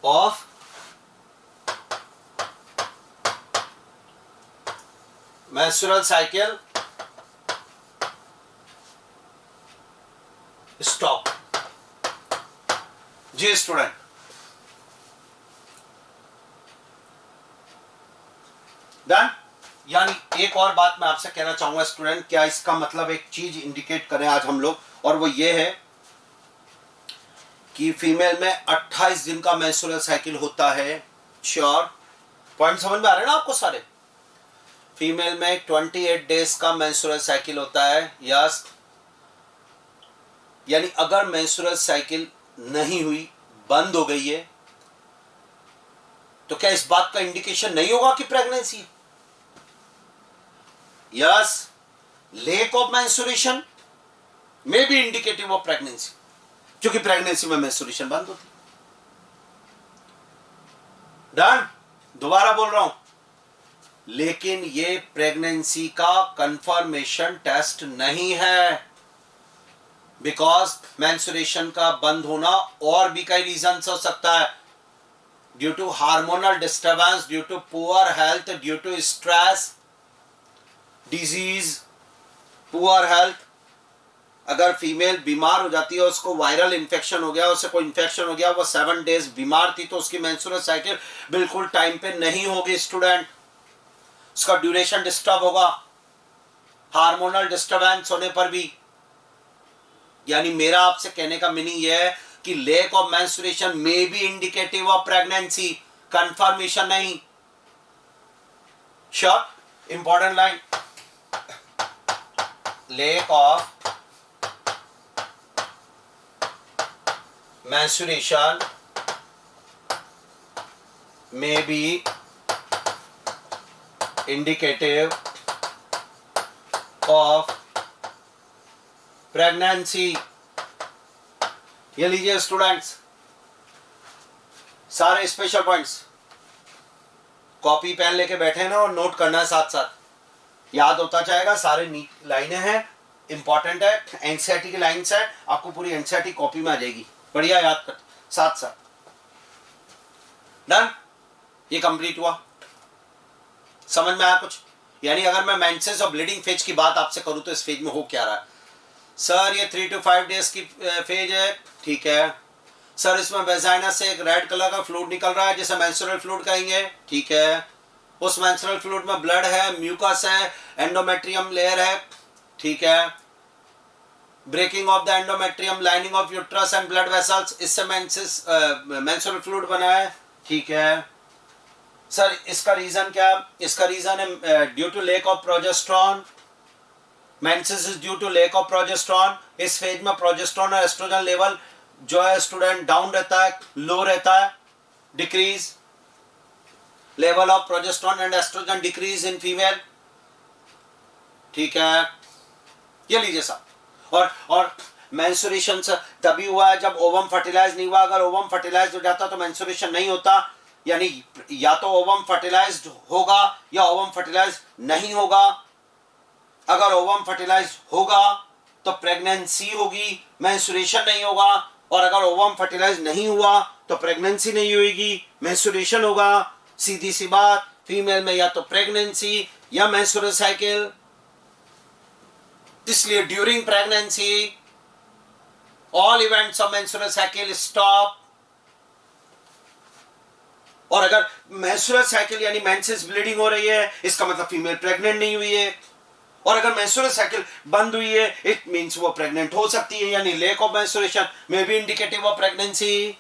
S1: of menstrual cycle stop। जी स्टूडेंट, डन। यानी एक और बात मैं आपसे कहना चाहूंगा स्टूडेंट, क्या इसका मतलब एक चीज इंडिकेट करें आज हम लोग, और वो ये है कि फीमेल में 28 दिन का मेंस्ट्रुअल साइकिल होता है। श्योर, पॉइंट समझ में आ रहे हैं ना आपको सारे? फीमेल में 28 डेज का मेंस्ट्रुअल साइकिल होता है। यस, यानी अगर मेंस्ट्रुअल साइकिल नहीं हुई, बंद हो गई है, तो क्या इस बात का इंडिकेशन नहीं होगा कि pregnancy? Yes, lack of menstruation may be indicative of pregnancy, क्योंकि प्रेगनेंसी में मेंस्ट्रुएशन बंद होती। डन। दोबारा बोल रहा हूं, लेकिन ये प्रेगनेंसी का कंफर्मेशन टेस्ट नहीं है, बिकॉज मेंस्ट्रुएशन का बंद होना और भी कई रीजन हो सकता है, due to hormonal disturbance, due to poor health, due to stress, disease, poor health. अगर फीमेल बीमार हो जाती है, उसको वायरल इन्फेक्शन हो गया, उससे कोई इन्फेक्शन हो गया, वो 7 डेज बीमार थी, तो उसकी मेंस्ट्रुअल साइकिल बिल्कुल टाइम पे नहीं होगी स्टूडेंट, उसका ड्यूरेशन डिस्टर्ब होगा हार्मोनल डिस्टर्बेंस होने पर भी। यानी मेरा आपसे कहने का मीनिंग यह है कि lack of menstruation may be indicative of pregnancy, confirmation नहीं। Short important line, lack of menstruation may be indicative of pregnancy। ये लीजिए स्टूडेंट्स, सारे स्पेशल पॉइंट्स कॉपी पेन लेके बैठे हैं ना, और नोट करना है साथ साथ, याद होता जाएगा। सारे लाइनें हैं, इंपॉर्टेंट है, एनसीईआरटी की लाइन्स है, आपको पूरी एनसीईआरटी कॉपी में आ जाएगी, बढ़िया याद कर साथ साथ। डन, ये कंप्लीट हुआ, समझ में आया कुछ? यानी अगर मैं मेंसेस और ब्लीडिंग फेज की बात आपसे करूं तो इस फेज में हो क्या रहा है? सर ये 3 to 5 डेज की फेज है, ठीक है। सर इसमें वेजाइना से एक रेड कलर का फ्लूइड निकल रहा है जिसे मेंस्ट्रुअल फ्लूइड कहेंगे, ठीक है। उस मेंस्ट्रुअल फ्लूइड में ब्लड है, म्यूकस है, एंडोमेट्रियम लेयर है, ठीक है। Breaking off the endometrium lining of uterus and blood vessels, इससे मेंस्ट्रुअल फ्लूइड बना है, ठीक है। सर इसका रीजन क्या? इसका रीजन है due to lack of progesterone, menses is due to lack of progesterone. इस फेज में प्रोजेस्टेरॉन और एस्ट्रोजन लेवल जो है स्टूडेंट डाउन रहता है, लो रहता है, decrease level of progesterone and estrogen decrease in female, ठीक है। ये लीजिए साहब, और मेंस्ट्रुएशन तभी हुआ है जब ओवम फर्टिलाइज नहीं हुआ। अगर ओवम फर्टिलाइज हो जाता तो मेंस्ट्रुएशन नहीं होता, यानी या तो ओवम फर्टिलाइज्ड होगा या ओवम फर्टिलाइज नहीं होगा। अगर ओवम फर्टिलाइज होगा तो प्रेगनेंसी होगी, मेंस्ट्रुएशन नहीं होगा, और अगर ओवम फर्टिलाइज नहीं हुआ तो प्रेगनेंसी नहीं होगी, मेंस्ट्रुएशन होगा। सीधी सी बात, फीमेल में या तो प्रेगनेंसी या मेंस्ट्रुअल साइकिल। इसलिए during pregnancy all events of menstrual cycle stop. और अगर मेंस्ट्रुअल साइकिल यानी मेंसेस ब्लीडिंग हो रही है, इसका मतलब फीमेल प्रेग्नेंट नहीं हुई है। और अगर मेंस्ट्रुअल साइकिल बंद हुई है, इट मींस वो प्रेग्नेंट हो सकती है, यानी lake of menstruation may be indicative of pregnancy,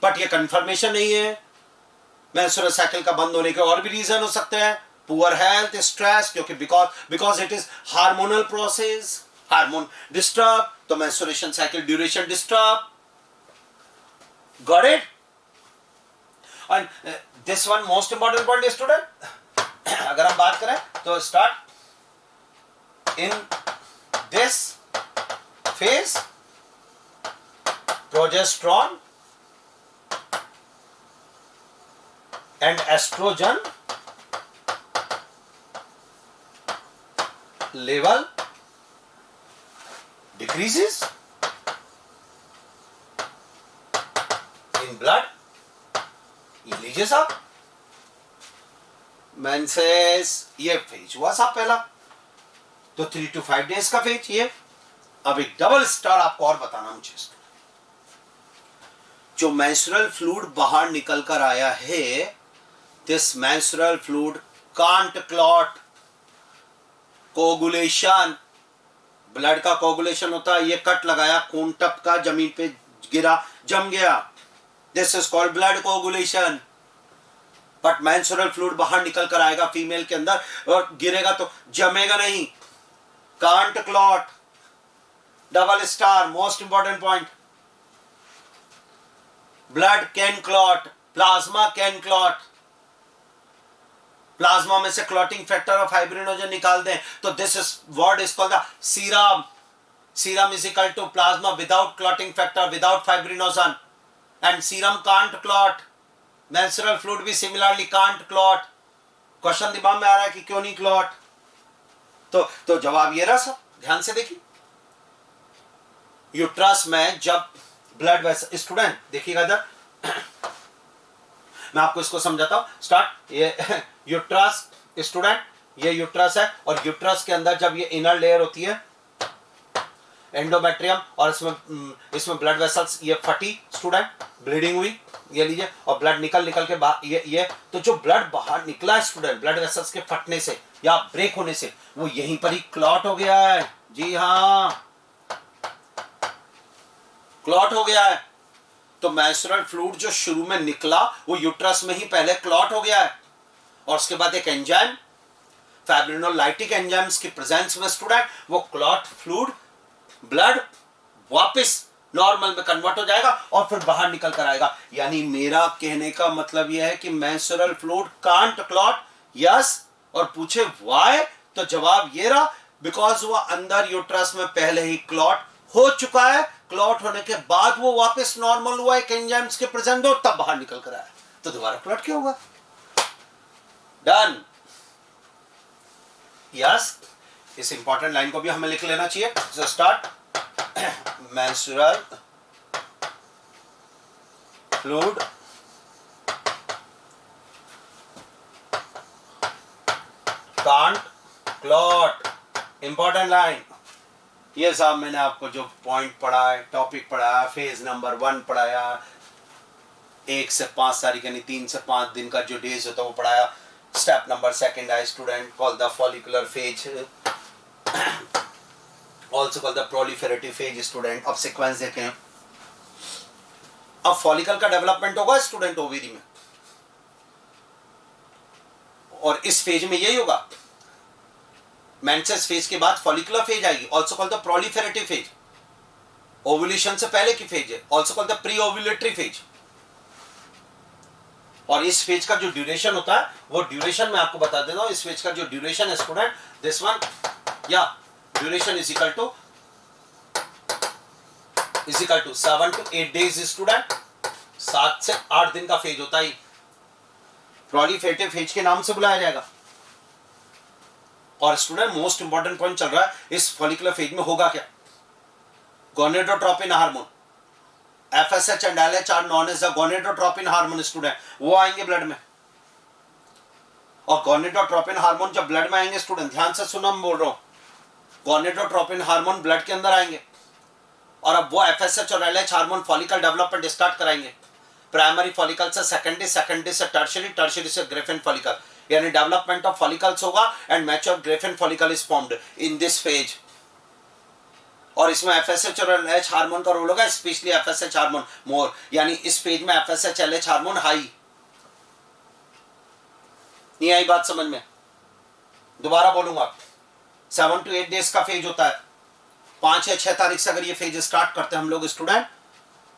S1: but ये कंफर्मेशन नहीं है। मेंस्ट्रुअल साइकिल का बंद होने के और भी रीजन हो सकते हैं, पुअर हेल्थ, स्ट्रेस, क्योंकि because it is hormonal process, hormone disturb, तो menstruation cycle duration disturb. Got it? And this one most important point is student, अगर हम बात करें तो start in this phase progesterone and estrogen level decreases in blood। ये लीजिए साहब, menses ये फेज हुआ साहब पहला, तो 3 to 5 डेज का फेज ये। अब एक डबल स्टार आपको और बताना मुझे, जो मेंस्ट्रुअल फ्लूइड बाहर निकल कर आया है, this menstrual fluid can't clot, coagulation, blood का कोगुलेशन होता है, ये कट लगाया, खून टपका, जमीन पे गिरा, जम गया, this is called blood coagulation. But menstrual fluid बाहर निकल कर आएगा फीमेल के अंदर और गिरेगा तो जमेगा नहीं, can't clot. Double star, most important point, blood can clot, plasma can clot. Plasma में से क्लॉटिंग फैक्टर और फाइब्रिनोजन निकाल दें तो this is word is called the serum. Serum is equal to plasma without clotting factor, without fibrinogen, and serum can't clot, menstrual fluid भी similarly can't clot, question दिमाग में आ रहा है कि क्यों नहीं क्लॉट, तो जवाब ये रहा सब, ध्यान से देखिए। यूट्रस में जब ब्लड वेसल, स्टूडेंट देखिएगा इधर, मैं आपको इसको समझाता हूं, स्टार्ट। ये यूट्रस, स्टूडेंट ये यूट्रस है, और यूट्रस के अंदर जब ये इनर लेयर होती है एंडोमेट्रियम, और इसमें ब्लड वेसल्स ये फटी स्टूडेंट, ब्लीडिंग हुई, ये लीजिए, और ब्लड निकल के बाहर, ये तो जो ब्लड बाहर निकला है स्टूडेंट ब्लड वेसल्स के फटने से या ब्रेक होने से, वो यहीं पर ही क्लॉट हो गया है। जी हाँ, क्लॉट हो गया है। तो मेंस्ट्रुअल फ्लूइड जो शुरू में निकला वो यूट्रस में ही पहले क्लॉट हो गया है, और उसके बाद एक एंजाइम, फाइब्रिनोलाइटिक एंजाइम्स की प्रेजेंस में स्टूडेंट वो क्लॉट फ्लूइड ब्लड वापस नॉर्मल में कन्वर्ट हो जाएगा और फिर बाहर निकल कर आएगा। यानी मेरा कहने का मतलब यह है कि menstrual fluid can't clot, yes, और पूछे व्हाई, तो जवाब ये रहा, बिकॉज वो अंदर यूट्रस में पहले ही क्लॉट हो चुका है, क्लॉट होने के बाद वो वापस नॉर्मल हुआ एक एंजाइम्स के प्रेजेंट हो, तब बाहर निकल कर आया, तो दोबारा क्लॉट क्यों होगा? Done, yes. इस इंपॉर्टेंट लाइन को भी हमें लिख लेना चाहिए। So start, menstrual fluid can't clot, important line. ये साहब मैंने आपको जो पॉइंट पढ़ा है, टॉपिक पढ़ाया, फेज नंबर 1 पढ़ाया, 1 से 5 तारीख यानी 3 से 5 दिन का जो डेज होता है वो पढ़ाया। स्टेप नंबर 2 है student called the follicular phase, also called the proliferative phase student. अब सीक्वेंस देखें, अब फॉलिकल का डेवलपमेंट होगा स्टूडेंट ओवेरी में, और इस फेज में यही होगा, मेंसेस फेज के बाद फॉलिकुलर फेज आएगी, also called the proliferative phase. Ovulation से पहले की फेज है, also called the pre ovulatory phase. और इस फेज का जो ड्यूरेशन होता है वो ड्यूरेशन मैं आपको बता देता हूं। इस फेज का जो ड्यूरेशन है स्टूडेंट, दिस वन, या duration is equal to 7 to 8 days student, 7 से 8 दिन का फेज होता है। प्रोलिफेरेटिव फेज के नाम से बुलाया जाएगा। और स्टूडेंट मोस्ट इंपॉर्टेंट पॉइंट चल रहा है, इस फॉलिकुलर फेज में होगा क्या? Gonadotropin hormone, FSH and LH are known as the gonadotropin hormone student, वो आएंगे ब्लड में। और गोनेडोट्रोपिन हार्मोन जब ब्लड में आएंगे स्टूडेंट, ध्यान से सुनो, मैं बोल रहा हूं, गोनेडोट्रोपिन हार्मोन ब्लड के अंदर आएंगे, और अब वो FSH और LH hormone follicle development start कराएंगे। प्राइमरी फॉलिकल से सेकेंडरी, सेकेंडरी से टर्शियरी, टर्शियरी से ग्रेफिन फॉलिकल, यानी डेवलपमेंट ऑफ फॉलिकल्स होगा and mature Graafian follicle is formed in this phase. और इसमें FSH और LH हार्मोन का रोल होगा, स्पेशली FSH हार्मोन मोर, यानी इस फेज में FSH LH हार्मोन हाई। नहीं आई बात समझ में? दोबारा बोलूंगा, 7 to 8 डेज का फेज होता है। 5 या 6 तारीख से अगर ये फेज स्टार्ट करते हैं हम लोग स्टूडेंट,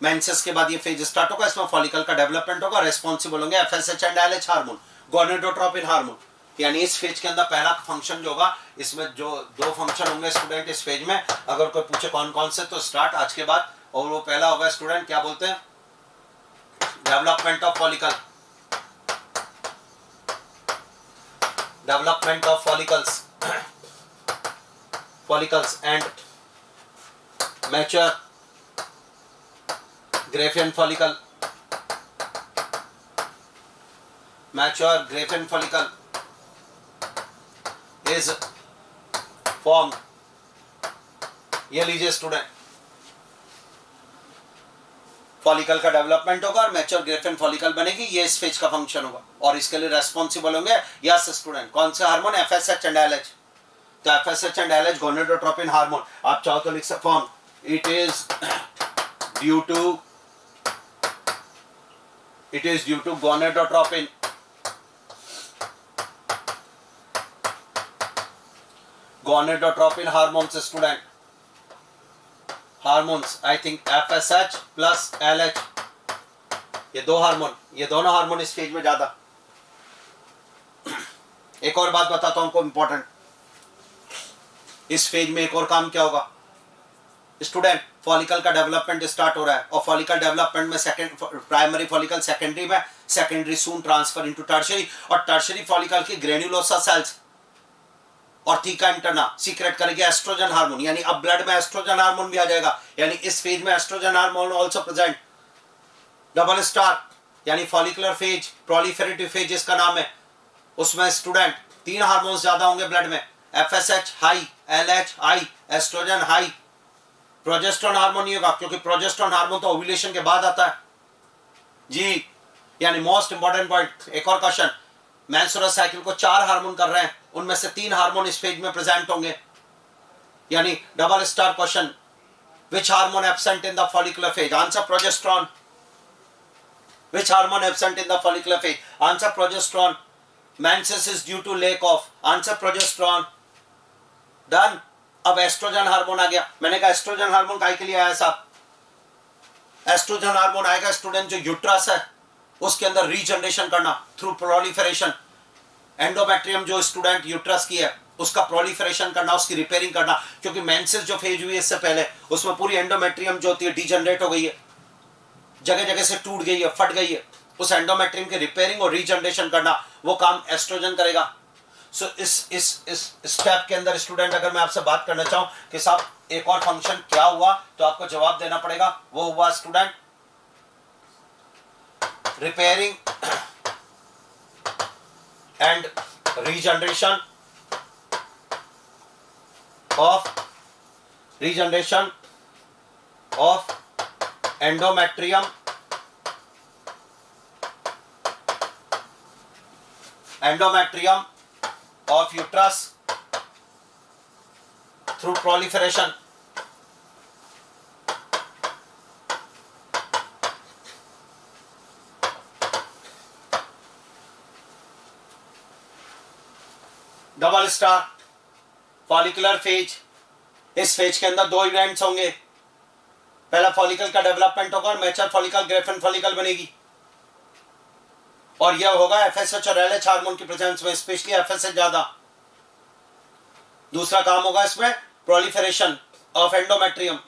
S1: मेंसेस के बाद ये फेज स्टार्ट होगा, इसमें फॉलिकल का डेवलपमेंट होगा, रेस्पॉन्सिबल होंगे FSH and LH hormone, gonadotropin hormone. यानी इस फेज के अंदर पहला फंक्शन जो होगा, इसमें जो 2 फंक्शन होंगे स्टूडेंट इस फेज में, अगर कोई पूछे कौन कौन से, तो स्टार्ट आज के बाद, और वो पहला होगा स्टूडेंट, क्या बोलते हैं, development of follicle, development of follicles and mature Graafian follicle, mature Graafian follicle is form. ये लीजिए स्टूडेंट, फॉलिकल का डेवलपमेंट होगा और मैच्योर ग्रेफिन फॉलिकल बनेगी, ये इस फेज का फंक्शन होगा, और इसके लिए रेस्पॉन्सिबल होंगे यस स्टूडेंट कौन से हार्मोन, FSH एंड LH। तो FSH and LH gonadotropin hormone, आप चाहो तो लिख सकते form, it is due to gonadotropin, gonadotropin hormones student, hormones I think FSH plus LH, ये 2 हार्मोन, ये दोनों हार्मोन इस फेज में ज्यादा। एक और बात बताता हूं आपको इंपॉर्टेंट, इस फेज में एक और काम क्या होगा, स्टूडेंट फॉलिकल का डेवलपमेंट स्टार्ट हो रहा है और फॉलिकल डेवलपमेंट में सेकंड प्राइमरी फॉलिकल सेकेंडरी में, सेकेंडरी सून ट्रांसफर इनटू टर्शियरी, और टर्शियरी फॉलिकल की ग्रेन्युलोसा सेल्स और थीका इंटरना सीक्रेट करेगी एस्ट्रोजन हार्मोन, यानी अब ब्लड में एस्ट्रोजन हार्मोन भी आ जाएगा, यानी इस फेज में estrogen hormone also present. Double star यानी फॉलिकुलर फेज, प्रोलिफेरेटिव फेज इसका नाम है, उसमें स्टूडेंट 3 हार्मोन्स ज्यादा होंगे ब्लड में, FSH high, LH high, estrogen high. Progesterone hormone नहीं होगा क्योंकि प्रोजेस्टेरोन हार्मोन तो ओव्यूलेशन के बाद आता है जी, यानी मोस्ट इंपॉर्टेंट पॉइंट। एक और क्वेश्चन, मेंस्ट्रुअल साइकिल को 4 हार्मोन कर रहे हैं, उनमें से 3 हार्मोन इस फेज में प्रेजेंट होंगे, यानी double star question, which hormone absent in the follicular phase? Answer progesterone. Which hormone absent in the follicular phase? Answer progesterone. Menses is due to lack of, answer progesterone. Done. अब estrogen hormone आ गया, मैंने कहा oestrogen hormone काहे के लिए आया साहब? एस्ट्रोजन हार्मोन आएगा स्टूडेंट जो यूट्रस है उसके अंदर रीजनरेशन करना थ्रू प्रोलिफरेशन, एंडोमेट्रियम जो स्टूडेंट यूट्रस की है उसका प्रोलिफरेशन करना, उसकी रिपेयरिंग करना, क्योंकि मेंसेस जो फेज हुई है इससे पहले उसमें पूरी एंडोमेट्रियम जो होती है डीजनरेट हो गई है, जगह जगह से टूट गई है, फट गई है, उस एंडोमेट्रियम की रिपेयरिंग और रीजनरेशन करना वो काम एस्ट्रोजन करेगा। सो इस स्टेप के अंदर स्टूडेंट अगर मैं आपसे बात करना चाहूं कि साहब एक और फंक्शन क्या हुआ, तो आपको जवाब देना पड़ेगा, वो हुआ student repairing and regeneration of endometrium of uterus through proliferation. Double star follicular phase, इस फेज के अंदर 2 इवेंट्स होंगे, पहला फॉलिकल का डेवलपमेंट होगा और मैच्योर फॉलिकल ग्रेफिन फॉलिकल बनेगी, और यह होगा एफएसएच और एलएच हार्मोन की प्रेजेंस में, स्पेशली एफएसएच ज्यादा। दूसरा काम होगा इसमें प्रोलिफरेशन ऑफ एंडोमेट्रियम,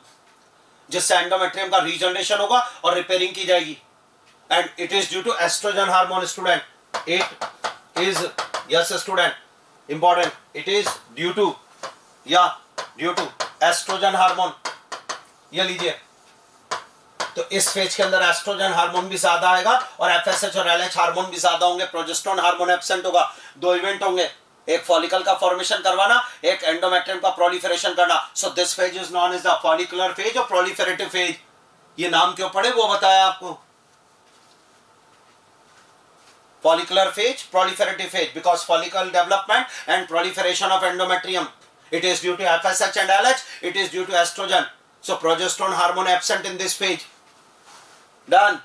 S1: जिससे एंडोमेट्रियम का रीजनरेशन होगा और रिपेयरिंग की जाएगी, and it is due to estrogen hormone student. It is yes student important, it is due to estrogen hormone. ये लीजिए, तो इस फेज के अंदर एस्ट्रोजन हार्मोन भी ज्यादा आएगा और एफएसएच और एलएच हार्मोन भी ज्यादा होंगे, प्रोजेस्टेरोन हार्मोन एब्सेंट होगा। 2 इवेंट होंगे, एक फॉलिकल का फॉर्मेशन करवाना, एक एंडोमेट्रियम का प्रोलिफरेशन करना। So this phase is known as the follicular phase और प्रोलिफरेटिव फेज। ये नाम क्यों पड़े वो बताया आपको, follicular phase, proliferative phase, because follicle development and proliferation of endometrium, it is due to FSH and LH, it is due to estrogen. So progesterone hormone absent in this phase. Done.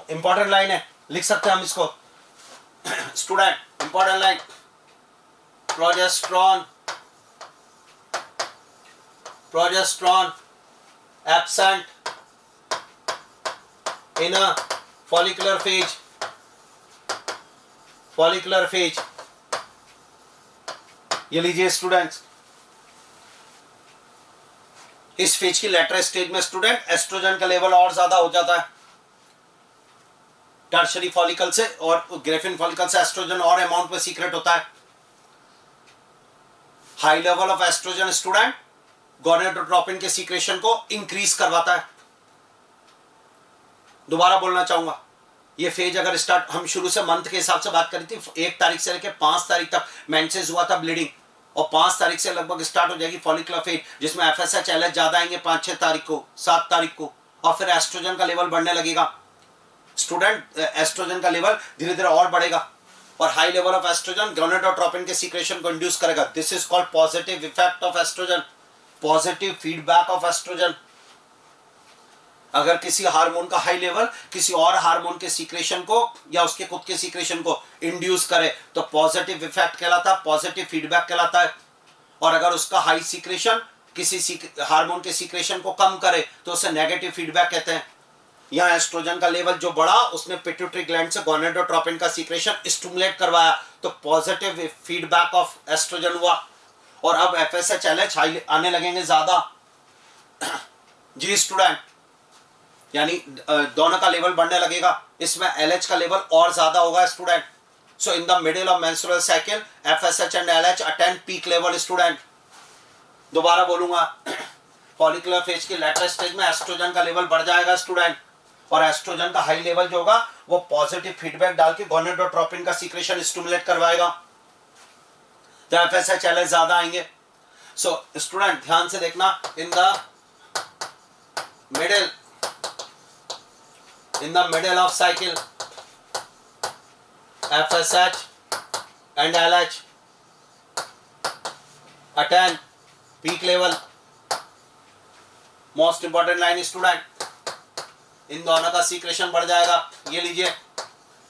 S1: Important line है, लिख सकते हैं हम इसको student, important line, progesterone absent in a follicular phase. ये लीजिए students, इस phase की लेटर स्टेज में स्टूडेंट एस्ट्रोजन का लेवल और ज्यादा हो जाता है टर्शरी फॉलिकल से, और ग्रेफिन फॉलिकल से एस्ट्रोजन और अमाउंट में सीक्रेट होता है। High level of oestrogen student gonadotropin के सीक्रेशन को इंक्रीज करवाता है। दोबारा बोलना चाहूंगा, ये फेज अगर स्टार्ट, हम शुरू से मंथ के हिसाब से बात करी थी, 1 तारीख से लेकर 5 तारीख तक मेंसेस हुआ था ब्लीडिंग, और 5 तारीख से लगभग स्टार्ट हो जाएगी फॉलिकुलर फेज, जिसमें एफएसएच एलएच ज्यादा आएंगे 5-6 तारीख को, 7 तारीख को, और फिर एस्ट्रोजन का लेवल बढ़ने लगेगा स्टूडेंट। एस्ट्रोजन का लेवल धीरे धीरे और बढ़ेगा और high level of oestrogen gonadotropin के सीक्रेशन को इंड्यूस करेगा। This is called positive effect of oestrogen, positive feedback of oestrogen. अगर किसी हार्मोन का हाई लेवल किसी और हार्मोन के सीक्रेशन को या उसके खुद के सीक्रेशन को इंड्यूस करे तो पॉजिटिव इफेक्ट कहलाता है, पॉजिटिव फीडबैक कहलाता है। और अगर उसका हाई सीक्रेशन किसी हार्मोन के सीक्रेशन को कम करे तो उसे नेगेटिव फीडबैक कहते हैं। यहाँ एस्ट्रोजन का लेवल जो बढ़ा उसने पिट्यूटरी ग्लैंड से गोनेडोट्रोपिन का सीक्रेशन स्टिमुलेट करवाया, तो पॉजिटिव फीडबैक ऑफ एस्ट्रोजन हुआ, और अब एफएसएच एलएच आने लगेंगे ज्यादा, जी स्टूडेंट, यानी दोनों का लेवल बढ़ने लगेगा, इसमें LH का लेवल और ज्यादा होगा student. So in the middle of menstrual cycle FSH and LH attend peak level student. दोबारा बोलूंगा, फॉलिकुलर फेज के लेटर स्टेज में एस्ट्रोजन का लेवल बढ़ जाएगा स्टूडेंट, और एस्ट्रोजन का हाई लेवल जो होगा वो पॉजिटिव फीडबैक डाल के गोनेडोट्रोपिन का सीक्रेशन स्टिमुलेट करवाएगा, तो FSH LH ज्यादा आएंगे. सो स्टूडेंट ध्यान से देखना, in the middle of cycle FSH and LH attain peak level. Most important line student, इन दोनों का सीक्रेशन बढ़ जाएगा. ये लीजिए,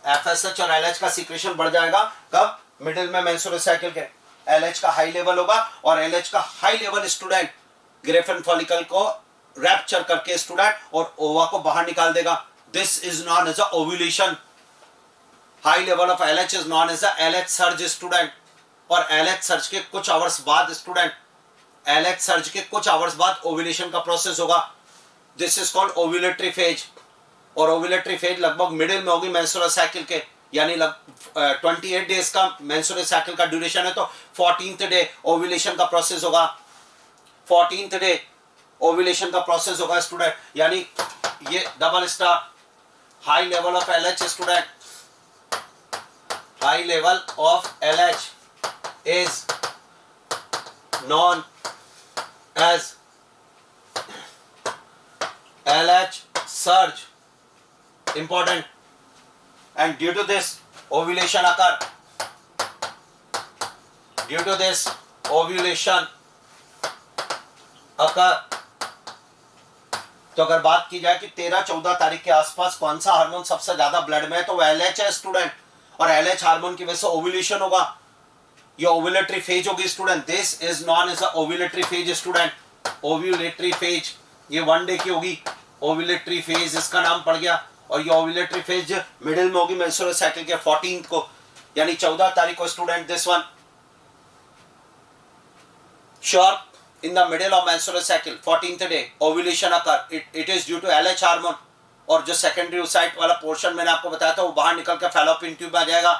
S1: FSH और LH का सीक्रेशन बढ़ जाएगा कब? मिडिल में मेंस्ट्रुअल साइकिल के. LH का हाई लेवल होगा, और LH का high level student Graafian follicle को रैप्चर करके स्टूडेंट और ओवा को बाहर निकाल देगा. This is known as a ovulation. High level of LH is known as a LH surge student. और LH सर्ज के कुछ आवर्स बाद स्टूडेंट, LH सर्ज के कुछ आवर्स बाद ओव्यूलेशन का प्रोसेस होगा. This is called ovulatory phase. और ओव्यूलेटरी फेज लगभग मिडिल में होगी मेंस्ट्रुअल साइकिल के, यानी 28 डेज का मेंस्ट्रुअल साइकिल का ड्यूरेशन है, तो 14th डे ओव्यूलेशन का प्रोसेस होगा. 14th डे ओव्यूलेशन का प्रोसेस होगा स्टूडेंट. यानी ये double star, high level of LH student, high level of LH is known as LH surge, important, and due to this ovulation occur. Due to this ovulation occur. तो अगर बात की जाए कि 13-14 तारीख के आसपास कौन सा हार्मोन सबसे ज्यादा ब्लड में है, तो वो LH है स्टूडेंट, और LH हार्मोन की वजह से ओव्यूलेशन होगा. ये ओव्यूलेटरी फेज होगी student. This is known as a ovulatory phase student. Ovulatory phase ये 1 डे की होगी. ओव्यूलेटरी फेज इसका नाम पड़ गया. और ये ओव्यूलेटरी फेज मिडिल में होगी मेंस्ट्रुअल साइकिल के 14th को, यानी 14 तारीख को student. This one sure, in the middle of menstrual cycle 14th day ovulation occur. It is due to LH hormone. और जो सेकेंडरी साइट वाला पोर्शन मैंने आपको बताया था वो बाहर निकल के फैलोपियन ट्यूब आ जाएगा.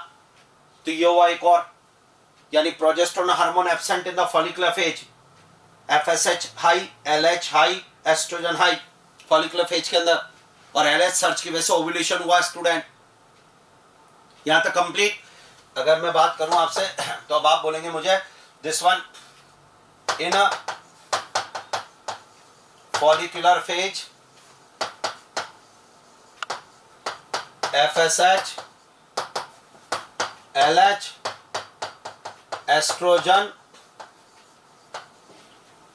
S1: तो ये हुआ एक और, यानी progesterone hormone absent in the follicular phase. FSH high, LH high, estrogen high follicular phase के अंदर, और LH सर्च की वजह से ओव्यूलेशन हुआ स्टूडेंट. यहां तक कंप्लीट. अगर मैं बात करूं आपसे तो अब आप बोलेंगे मुझे, this one in a follicular phase FSH LH estrogen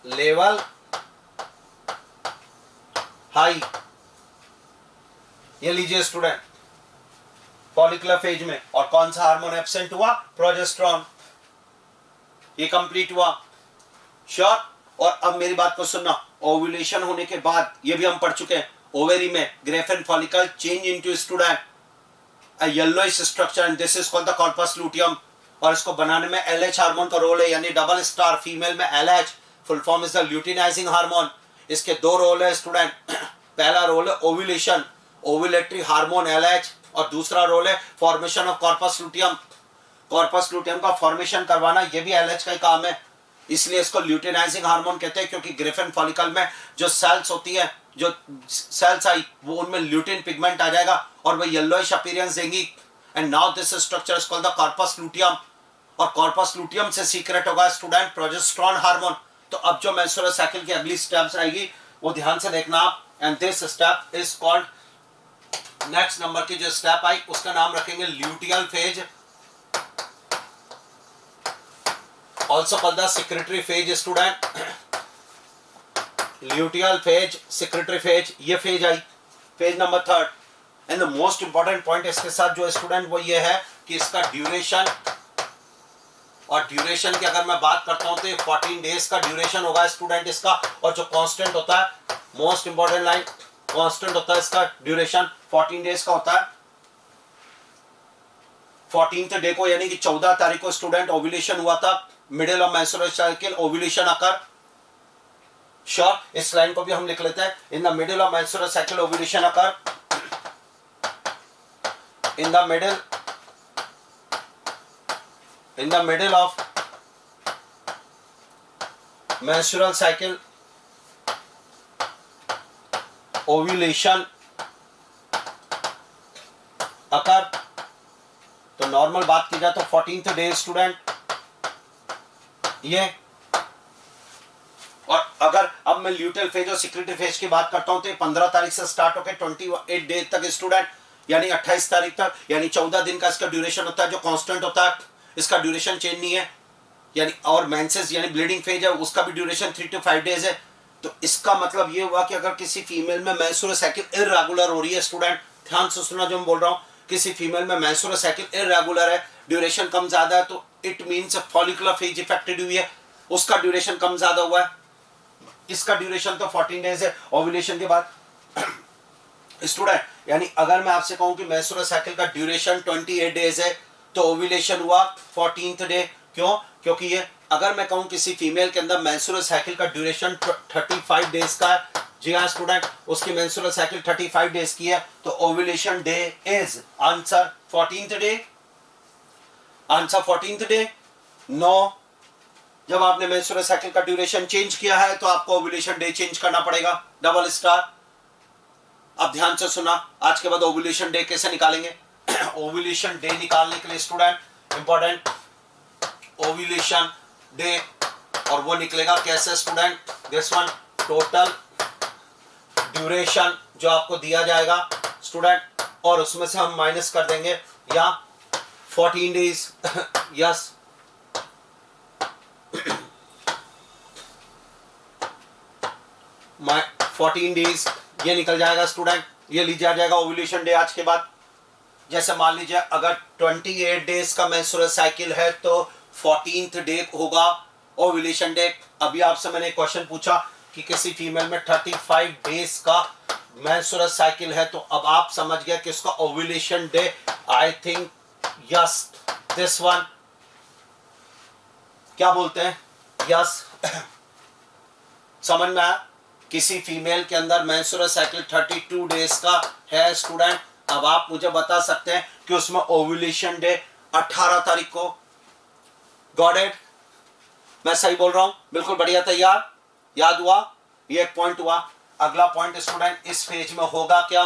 S1: level high. ये लीजिए स्टूडेंट, फॉलिकुलर फेज में और कौन सा हार्मोन एब्सेंट हुआ? प्रोजेस्टेरोन. ये कंप्लीट हुआ. श्योर. और अब मेरी बात को सुनना, ओव्यूलेशन होने के बाद ये भी हम पढ़ चुके हैं, ओवेरी में Graafian follicle change into student a yellowish structure and this is called the corpus luteum. और इसको बनाने में LH हार्मोन का रोल है, यानी डबल स्टार फीमेल में LH, full form is the luteinizing hormone. इसके 2 रोल है स्टूडेंट. पहला रोल है ओव्यूलेशन, ओव्यूलेटरी हार्मोन LH, और दूसरा रोल है formation of corpus luteum. Corpus luteum का फॉर्मेशन करवाना ये भी LH का ही काम है, इसलिए इसको ल्यूटिनाइजिंग हार्मोन कहते हैं, क्योंकि ग्रेफिन फॉलिकल में जो सेल्स होती है, जो सेल्स आई वो उनमें ल्यूटिन पिगमेंट आ जाएगा और वो येलोइश अपीयरेंस देंगी. And now this structure is called the corpus luteum. और कॉर्पस लूटियम से सीक्रेट होगा स्टूडेंट प्रोजेस्टेरोन हार्मोन. तो अब जो मेंस्ट्रुअल साइकिल की अगली स्टेप्स आएगी वो ध्यान से देखना आप. And this step is called, next number की जो स्टेप आई उसका नाम रखेंगे luteal phase, also called the secretory phase student. luteal phase, secretory phase, ये phase I, phase number 3rd. and the most important point इसके साथ जो student वो ये है कि इसका ड्यूरेशन, और ड्यूरेशन की अगर मैं बात करता हूँ तो 14 डेज का ड्यूरेशन होगा स्टूडेंट इसका. और जो कांस्टेंट होता है, मोस्ट इंपॉर्टेंट लाइन, कांस्टेंट होता है इसका ड्यूरेशन 14 डेज का होता है. 14th डे को यानी कि 14 तारीख को स्टूडेंट ओव्यूलेशन हुआ था. Middle of menstrual cycle ovulation occur. Sure, इस लाइन को भी हम लिख लेते हैं। इन the middle of menstrual cycle ovulation occur, in the middle of menstrual cycle ovulation occur। तो नॉर्मल बात की जाए तो 14th डे स्टूडेंट ये। और अगर अब मैं ल्यूटेल फेज और सिक्रेटरी फेज की बात करता हूं तो 15 तारीख से स्टार्ट होकर 28 डे तक स्टूडेंट, यानी 28 तारीख तक, यानी 14 दिन का इसका ड्यूरेशन होता है जो कांस्टेंट होता है, इसका ड्यूरेशन चेंज नहीं है। यानी और मेंसेस यानी ब्लीडिंग फेज है उसका भी ड्यूरेशन 3 to 5 डेज है। तो इसका मतलब ये हुआ कि अगर किसी फीमेल में मेंस्ट्रुअल साइकिल इर्रेगुलर हो रही है स्टूडेंट, ध्यान से सुनना जो मैं बोल रहा हूँ, किसी फीमेल में मेंस्ट्रुअल साइकिल इर्रेगुलर है, ड्यूरेशन कम ज्यादा है, तो it means follicular phase affected हुई है, उसका ड्यूरेशन कम ज्यादा हुआ है। इसका ड्यूरेशन तो 14 डेज है ओव्यूलेशन के बाद स्टूडेंट। यानी अगर मैं आपसे कहूं कि मेंस्ट्रुअल साइकिल का ड्यूरेशन 28 डेज है तो ओव्यूलेशन हुआ 14th डे। क्यों? क्योंकि ये अगर मैं कहूं किसी फीमेल के अंदर मेंस्ट्रुअल साइकिल का ड्यूरेशन 35 डेज का है, जी हाँ स्टूडेंट, उसकी मेंस्ट्रुअल साइकिल 35 डेज की है, तो ovulation day is answer 14th day. Answer 14th day. No, जब आपने मेंस्ट्रुअल साइकिल का ड्यूरेशन चेंज किया है तो आपको ओव्यूलेशन डे चेंज करना पड़ेगा, डबल स्टार। अब ध्यान से सुना, आज के बाद ओव्यूलेशन डे कैसे निकालेंगे ओव्यूलेशन डे निकालने के लिए स्टूडेंट इंपॉर्टेंट ओव्यूलेशन डे, और वो निकलेगा कैसे student, this one, total duration जो आपको दिया जाएगा स्टूडेंट, और उसमें से हम माइनस कर देंगे या 14 डेज यस 14 डेज ये निकल जाएगा स्टूडेंट, ये लिया जाएगा ओव्यूलेशन डे आज के बाद। जैसे मान लीजिए अगर 28 डेज का मेंस्ट्रुअल साइकिल है तो 14th डे होगा ओव्यूलेशन डे। अभी आपसे मैंने एक क्वेश्चन पूछा कि किसी फीमेल में 35 डेज का मेंस्ट्रुअल साइकिल है, तो अब आप समझ गए कि उसका ovulation day I think yes this one, क्या बोलते हैं, यस समझ में आया। किसी फीमेल के अंदर मेंस्ट्रुअल साइकिल 32 डेज का है स्टूडेंट, अब आप मुझे बता सकते हैं कि उसमें ओव्यूलेशन डे 18 तारीख को। Got it? मैं सही बोल रहा हूं? बिल्कुल बढ़िया, तैयार, याद हुआ, ये एक पॉइंट हुआ। अगला पॉइंट स्टूडेंट इस पेज में होगा क्या,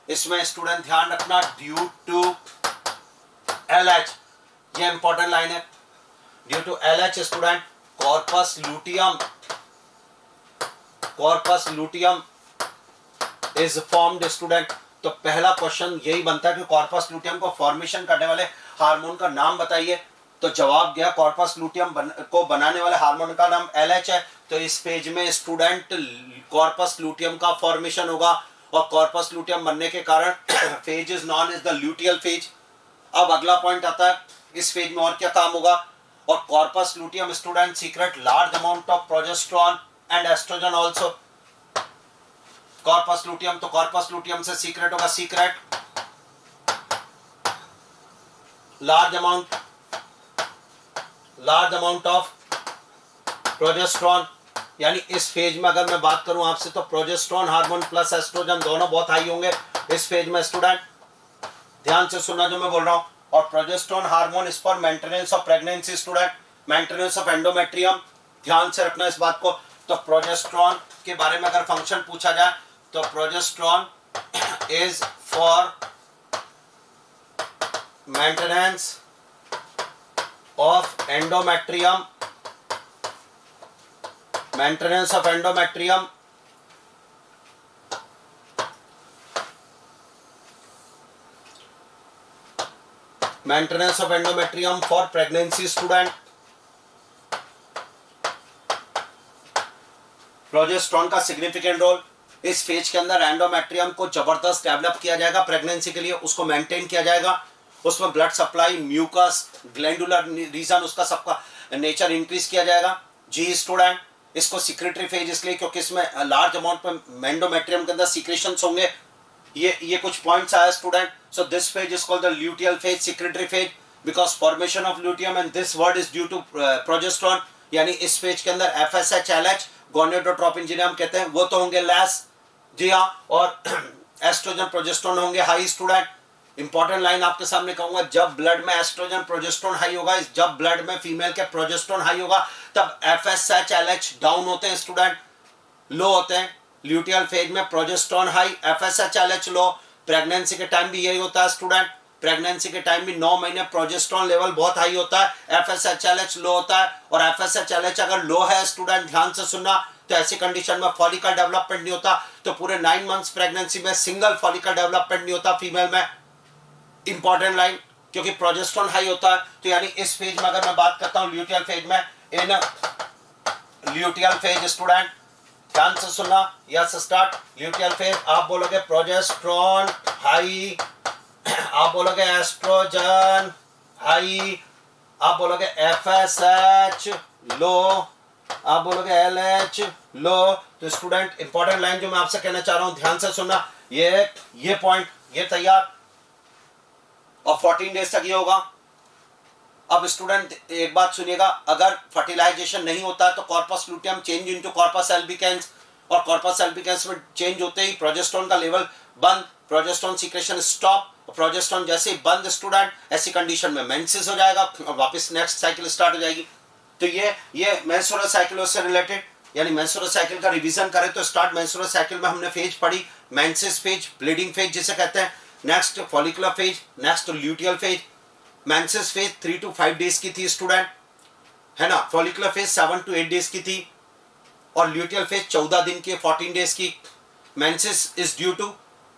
S1: इसमें स्टूडेंट ध्यान रखना, ड्यू टू LH, ये इंपॉर्टेंट लाइन है, due to LH student corpus luteum is formed student. तो पहला क्वेश्चन यही बनता है कि कॉर्पस लूटियम को फॉर्मेशन करने वाले हार्मोन का नाम बताइए। तो जवाब गया कॉर्पस लूटियम को बनाने वाले हार्मोन का नाम LH है। तो इस पेज में स्टूडेंट कॉर्पस लूटियम का फॉर्मेशन होगा, और कॉर्पस लूटियम बनने के कारण phase is known as the luteal phase. अब अगला पॉइंट आता है, इस फेज में और क्या काम होगा, और corpus luteum student secrete large amount of progesterone and estrogen also. Corpus luteum, तो कॉर्पस लूटियम से सीक्रेट होगा, secrete large amount of progesterone. यानी इस फेज में अगर मैं बात करूं आपसे तो प्रोजेस्टेरोन हार्मोन प्लस एस्ट्रोजन दोनों बहुत हाई होंगे इस फेज में स्टूडेंट, ध्यान से सुनना जो मैं बोल रहा हूं। और progesterone hormone is for maintenance of pregnancy student, maintenance of endometrium, ध्यान से रखना इस बात को। तो प्रोजेस्टेरोन के बारे में अगर फंक्शन पूछा जाए तो progesterone is for maintenance of endometrium, maintenance of endometrium, maintenance of endometrium for pregnancy student. Progesterone का सिग्निफिकेंट रोल, इस फेज के अंदर एंडोमेट्रियम को जबरदस्त डेवलप किया जाएगा प्रेगनेंसी के लिए, उसको मेंटेन किया जाएगा, उसमें blood supply, mucus, glandular region, उसका सबका नेचर इंक्रीज किया जाएगा। जी स्टूडेंट, इसको सिक्रेटरी फेज इसलिए क्योंकि इसमें लार्ज अमाउंट में एंडोमेट्रियम के अंदर सीक्रेशंस होंगे। ये कुछ पॉइंट्स आया स्टूडेंट। So this phase is called the luteal phase, secretory phase, because formation of luteum and this word is due to progesterone. यानी इस फेज के अंदर FSH LH गोनेडोट्रोपिन जिन्हें हम कहते हैं वो तो होंगे लेस, जी हाँ, और एस्ट्रोजन प्रोजेस्टेरोन होंगे हाई स्टूडेंट। इंपॉर्टेंट लाइन आपके सामने कहूंगा, जब ब्लड में एस्ट्रोजन प्रोजेस्टेरोन हाई होगा, जब ब्लड में फीमेल के प्रोजेस्टेरोन हाई होगा, तब एफएसएच एलएच डाउन होते हैं स्टूडेंट, लो होते हैं। ल्यूटियल फेज में प्रोजेस्टेरोन हाई, एफएसएच एलएच लो। प्रेगनेंसी के टाइम भी यही होता है स्टूडेंट, प्रेगनेंसी के टाइम भी 9 महीने प्रोजेस्टेरोन लेवल बहुत हाई होता है, एफएसएच एलएच लो होता है। और एफएसएच एलएच अगर लो है स्टूडेंट, ध्यान से सुनना, तो ऐसी कंडीशन में फॉलिकल डेवलपमेंट नहीं होता, तो पूरे 9 मंथ्स प्रेगनेंसी में सिंगल फॉलिकल डेवलपमेंट नहीं होता फीमेल में। इंपॉर्टेंट लाइन, क्योंकि प्रोजेस्टेरोन हाई होता है। तो यानी इस फेज में अगर मैं बात करता हूं ल्यूटियल फेज में, इन ल्यूटियल फेज स्टूडेंट ध्यान से सुनना, यस स्टार्ट। ल्यूटियल फेज आप बोलोगे प्रोजेस्टेरोन हाई, आप बोलोगे एस्ट्रोजन हाई, आप बोलोगे एफएसएच लो, आप बोलोगे एलएच लो। तो स्टूडेंट इंपॉर्टेंट लाइन जो मैं आपसे कहना चाह रहा हूं, ध्यान से सुनना, ये पॉइंट ये तैयार, और 14 डेज तक ये होगा। अब स्टूडेंट एक बात सुनिएगा, अगर फर्टिलाइजेशन नहीं होता है तो corpus luteum change into corpus albicans, और कॉर्पस एल्बिकेंस में चेंज होते ही प्रोजेस्टेरोन का लेवल बंद, प्रोजेस्टेरोन सीक्रेशन स्टॉप। प्रोजेस्टेरोन जैसे ही बंद स्टूडेंट, ऐसी कंडीशन में मेंसेस हो जाएगा और वापस नेक्स्ट साइकिल स्टार्ट हो जाएगी। तो ये मेंस्ट्रुअल साइकिल से रिलेटेड, यानी मेंस्ट्रुअल साइकिल का रिवीजन करें तो स्टार्ट मेंस्ट्रुअल साइकिल में हमने फेज पढ़ी, मेंसेस फेज, ब्लीडिंग फेज जिसे कहते हैं, next follicular phase, next luteal phase. Menses phase 3 to 5 days की थी स्टूडेंट, है ना। फॉलिकुलर फेज 7 to 8 डेज की थी, और ल्यूटियल फेज 14 दिन की, 14 डेज की। Menses is due to,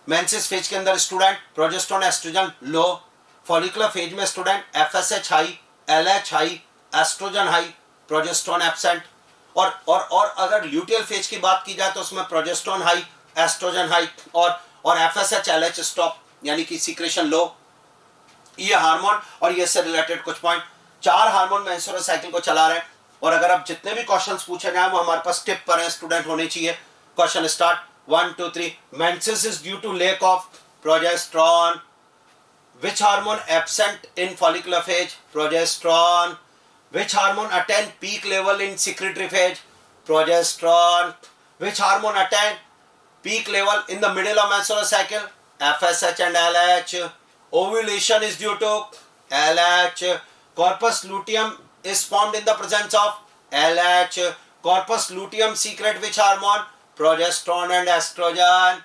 S1: menses phase के अंदर student progesterone estrogen low, follicular phase में student FSH high, LH high, estrogen high, progesterone absent. और अगर ल्यूटियल फेज की बात की जाए तो उसमें प्रोजेस्टेरोन हाई, एस्ट्रोजन हाई, और एफएसएच एलएच स्टॉप, यानी कि सीक्रेशन लो। ये हार्मोन और ये से रिलेटेड कुछ पॉइंट, 4 हार्मोन मेंस्ट्रुअल साइकिल को चला रहे हैं। और अगर अब जितने भी क्वेश्चंस पूछे जाए वो हमारे पास टिप पर है स्टूडेंट होने चाहिए। Question start 1 2 3। Menses is due to lack of progesterone. Which hormone absent in follicular phase? Progesterone. Which hormone attain peak level in secretory phase? Progesterone. Which hormone attain peak level in the middle of menstrual cycle? FSH and LH. Ovulation is due to LH. Corpus luteum is formed in the presence of LH. Corpus luteum secrete which hormone? Progesterone and estrogen.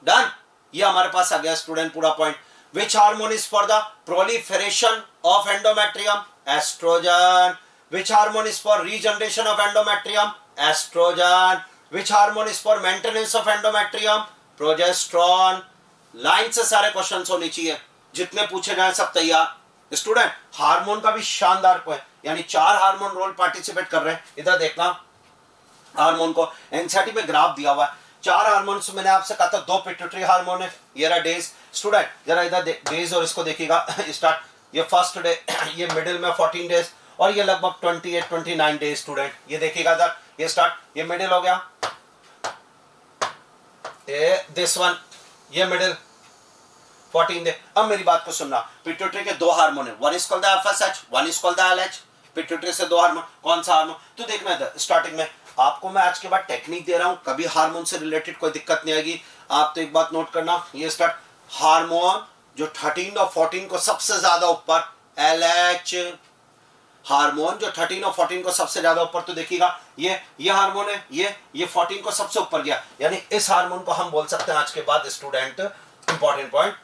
S1: Done. ये हमारे पास आ गया student पूरा point. Which hormone is for the proliferation of endometrium? Estrogen. Which hormone is for regeneration of endometrium? Estrogen. Which hormone is for maintenance of endometrium? Progesterone. Line से सारे questions होने चाहिए, जितने पूछे जाए सब तैयार। स्टूडेंट हार्मोन का भी शानदार पॉइंट, यानी 4 हार्मोन रोल पार्टिसिपेट कर रहे हैं। इधर देखना हार्मोन को, एनसीईआरटी में ग्राफ दिया हुआ है। 4 हार्मोन्स मैंने आपसे कहा था, 2 पिट्यूटरी हार्मोन है, ये रहा डेज। स्टूडेंट जरा इधर डेज और इसको देखिएगा, स्टार्ट ये फर्स्ट डे, ये मिडिल में 14 डेज, और ये लगभग 28-29 डेज स्टूडेंट। ये देखिएगा इधर, ये स्टार्ट, ये मिडिल हो गया, दिस वन, ये मिडिल 14 डे। अब मेरी बात को सुनना, पिट्यूटरी के 2 हार्मोन है, one is called the FSH, one is called the LH. Pituitary से 2 हार्मोन, कौन सा हार्मोन तो देखना इधर स्टार्टिंग में। आपको मैं आज के बाद टेक्निक दे रहा हूं, कभी हार्मोन से रिलेटेड कोई दिक्कत नहीं आएगी। आप तो एक बात नोट करना, ये स्टार्ट हार्मोन जो 13 और 14 को सबसे ज्यादा ऊपर, एलएच हार्मोन जो 13 और 14 को सबसे ज्यादा ऊपर। तो देखिएगा ये हार्मोन है, ये 14 को सबसे ऊपर गया, यानी इस हार्मोन को हम बोल सकते हैं आज के बाद student, important point,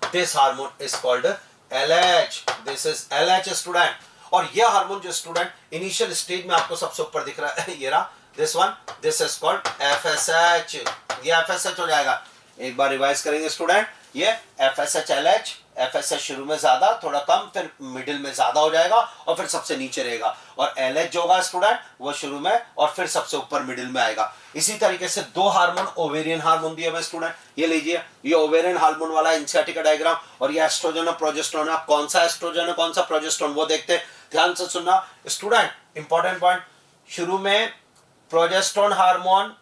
S1: this hormone is called LH, this is LH student. और ये हार्मोन जो स्टूडेंट इनिशियल स्टेज में आपको सबसे ऊपर दिख रहा है, ये रहा, this one, this is called FSH, ये एफएसएच हो जाएगा। एक बार रिवाइज करेंगे स्टूडेंट, ये एफएसएच एलएच, एफएसएच शुरू में ज्यादा, थोड़ा कम, फिर मिडिल में ज्यादा हो जाएगा, और फिर सबसे नीचे रहेगा। और एलएच जो होगा स्टूडेंट वो शुरू में और फिर सबसे ऊपर मिडिल में आएगा। इसी तरीके से 2 हार्मोन ओवेरियन हार्मोन दिए हुए स्टूडेंट, ये लीजिए, ये ओवेरियन हार्मोन वाला एनसीईआरटी का डायग्राम, और ये एस्ट्रोजन और प्रोजेस्टेरोन। आप कौन सा एस्ट्रोजन है कौन सा प्रोजेस्टेरोन वो देखते हैं, ध्यान से सुनना स्टूडेंट, इंपॉर्टेंट पॉइंट। शुरू में प्रोजेस्टेरोन हार्मोन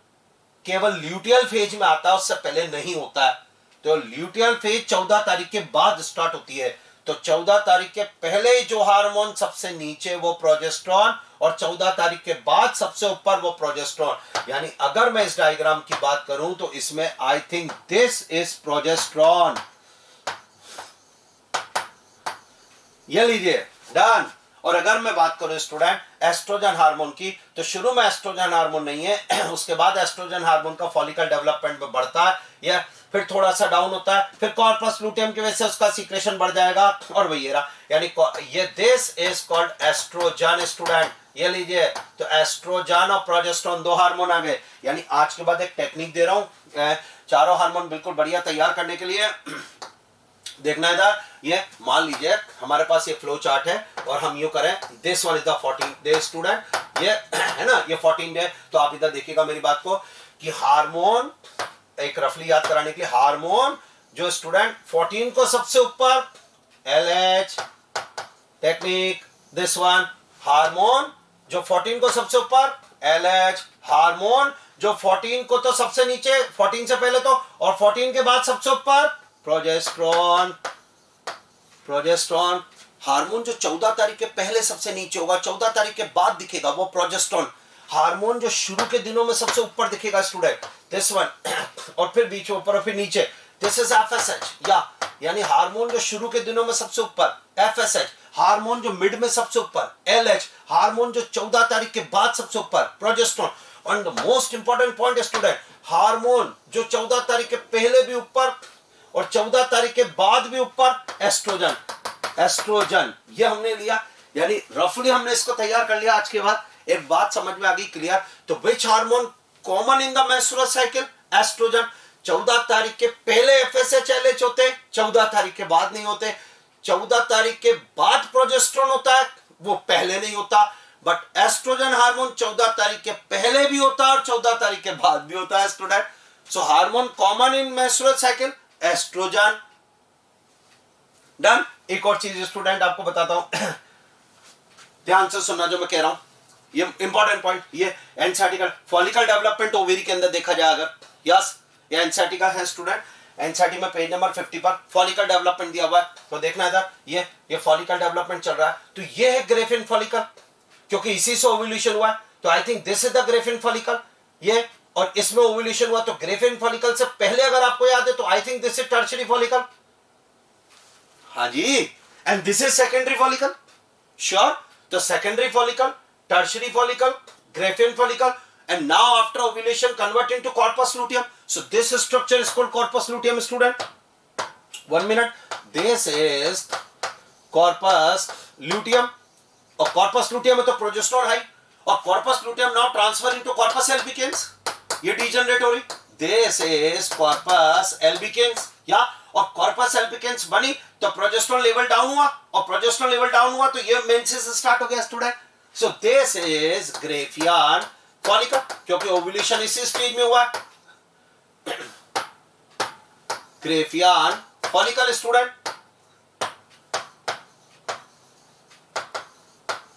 S1: केवल ल्यूटियल फेज में आता है, उससे पहले नहीं होता है। तो ल्यूटियल फेज 14 तारीख के बाद स्टार्ट होती है। तो 14 तारीख के पहले जो हार्मोन सबसे नीचे वो प्रोजेस्टेरोन, और 14 तारीख के बाद सबसे ऊपर वो प्रोजेस्टेरोन। यानी अगर मैं इस डायग्राम की बात करूं तो इसमें आई थिंक दिस इज प्रोजेस्टेरोन, ये लीजिए, डन। और अगर मैं बात करूं स्टूडेंट एस्ट्रोजन हार्मोन की, तो शुरू में एस्ट्रोजन हार्मोन नहीं है, उसके बाद एस्ट्रोजन हार्मोन का फॉलिकल डेवलपमेंट में बढ़ता है, या फिर थोड़ा सा डाउन होता है, फिर कॉर्पस लूटियम की वजह से उसका सीक्रेशन बढ़ जाएगा, और वही रहा। यानी ये this is called estrogen student, ये लीजिए। तो एस्ट्रोजन और प्रोजेस्टेरोन दो हार्मोन आ गए। यानी आज के बाद एक टेक्निक दे रहा हूं चारों हार्मोन बिल्कुल बढ़िया तैयार करने के लिए। देखना इधर, ये मान लीजिए हमारे पास ये फ्लो चार्ट है और हम यूं करें, this one is the 14 day student, ये है ना, ये 14 डे। तो आप इधर देखिएगा मेरी बात को कि हार्मोन, एक रफली याद कराने के लिए, हार्मोन जो स्टूडेंट 14 को सबसे ऊपर LH technique, this one hormone जो 14 को सबसे ऊपर LH, हार्मोन जो 14 को तो सबसे नीचे, 14 से पहले तो, और 14 के बाद सबसे ऊपर प्रोजेस्टेरोन। प्रोजेस्टेरोन हार्मोन जो 14 तारीख के पहले सबसे नीचे होगा, 14 तारीख के बाद दिखेगा वो प्रोजेस्टेरोन। हार्मोन जो शुरू के दिनों में सबसे ऊपर दिखेगा स्टूडेंट, दिस वन, और फिर बीच में ऊपर और फिर नीचे, दिस इज FSH। यानी हार्मोन जो शुरू के दिनों में सबसे ऊपर FSH, हार्मोन जो मिड में सबसे ऊपर LH, हार्मोन जो 14 तारीख के बाद सबसे ऊपर progesterone. And the most important point student, hormone जो 14 तारीख के पहले भी ऊपर और 14 तारीख के बाद भी ऊपर एस्ट्रोजन। एस्ट्रोजन ये हमने लिया, यानी रफली हमने इसको तैयार कर लिया। आज के बाद एक बात समझ में आ गई क्लियर। तो which hormone common in the menstrual cycle? Estrogen. 14 तारीख के पहले FSH LH होते, 14 तारीख के बाद नहीं होते। 14 तारीख के बाद प्रोजेस्टेरोन होता है, वो पहले नहीं होता। बट एस्ट्रोजन हार्मोन 14 तारीख के पहले भी होता है और 14 तारीख के बाद भी होता है student. So hormone common in menstrual cycle estrogen. Done. एक और चीज स्टूडेंट आपको बताता हूं, ध्यान से सुनना जो मैं कह रहा हूं, ये इंपॉर्टेंट पॉइंट। ये एनसीईआरटी का फॉलिकल डेवलपमेंट ओवेरी के अंदर देखा जाए अगर, यस ये एनसीईआरटी का है स्टूडेंट। एनसीईआरटी में पेज नंबर 50 पर फॉलिकल डेवलपमेंट दिया हुआ है, तो देखना इधर, ये फॉलिकल डेवलपमेंट चल रहा है। तो ये है ग्रेफिन फॉलिकल, क्योंकि इसी से ओव्यूलेशन हुआ है, तो I think this is the Graafian follicle. ये और इसमें ओव्यूलेशन हुआ, तो ग्रेफिन फॉलिकल से पहले अगर आपको याद है तो I think this is tertiary follicle. हाँ जी, and this is secondary follicle. Sure. तो secondary follicle, tertiary follicle, Graafian follicle, and now after ovulation convert into corpus luteum. So this structure is called corpus luteum student. 1 minute. This is corpus luteum. और corpus luteum में तो progesterone है, और corpus luteum now transfer into corpus albicans. ये degenerate हो रही। This is corpus albicans. या और corpus albicans बनी तो प्रोजेस्टेरोन लेवल डाउन हुआ, और प्रोजेस्टेरोन लेवल डाउन हुआ तो ये मेंसेस स्टार्ट हो गया student. So this is Graafian follicle, क्योंकि ओव्यूलेशन इसी स्टेज में हुआ है। Graafian follicle student.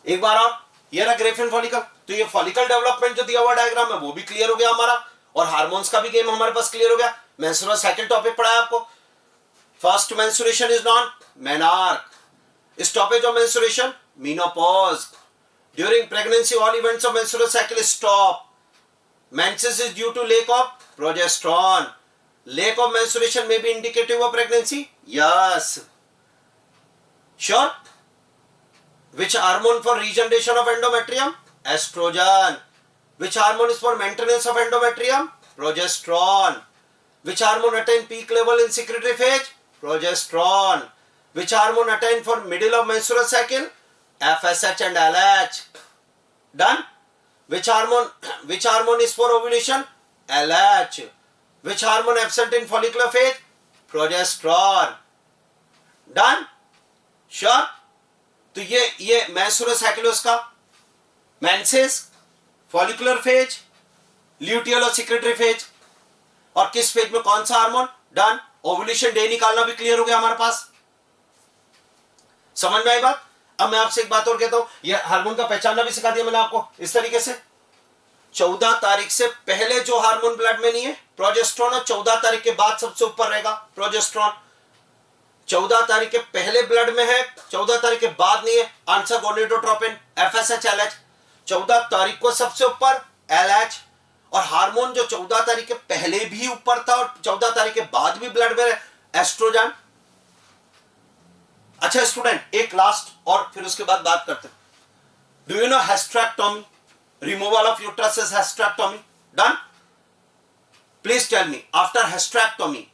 S1: एक बार और, ये रहा ग्रेफियन फॉलिकल। तो ये फॉलिकल डेवलपमेंट जो दिया हुआ डायग्राम है वो भी क्लियर हो गया हमारा, और हार्मोन्स का भी गेम हमारे पास क्लियर हो गया। मेंस्ट्रुअल साइकिल टॉपिक पढ़ा है आपको। First menstruation is non menarche. Stoppage of menstruation menopause. During pregnancy, all events of menstrual cycle stop. Menses is due to lack of progesterone. Lack of menstruation may be indicative of pregnancy. Yes. Sure. Which hormone for regeneration of endometrium? Estrogen. Which hormone is for maintenance of endometrium? Progesterone. Which hormone attain peak level in secretory phase? Progesterone. Which hormone attain for middle of menstrual cycle? FSH and LH. Done. Which hormone is for ovulation? LH. Which hormone absent in follicular phase? Progesterone. Done. Sure. तो ये menstrual cycle उसका menses, follicular phase, luteal और secretary phase, और किस phase में कौन सा hormone. Done. Ovulation day निकालना भी क्लियर हो गया हमारे पास। समझ में आई बात। अब मैं आपसे एक बात और कहता हूं, ये हार्मोन का पहचानना भी सिखा दिया मैंने आपको इस तरीके से। 14 तारीख से पहले जो हार्मोन ब्लड में नहीं है प्रोजेस्टेरोन, और 14 तारीख के बाद सबसे ऊपर रहेगा प्रोजेस्टेरोन। 14 तारीख के पहले ब्लड में है, 14 तारीख के बाद नहीं है। Answer gonadotropin, FSH LH। 14 तारीख को सबसे ऊपर LH, और हार्मोन जो 14 तारीख के पहले भी ऊपर था और 14 तारीख के बाद भी ब्लड में है, एस्ट्रोजन। अच्छा स्टूडेंट, एक लास्ट और फिर उसके बाद बात करते हैं। Do you no hysterectomy, removal of uterus is hysterectomy, done? Please tell me, after hysterectomy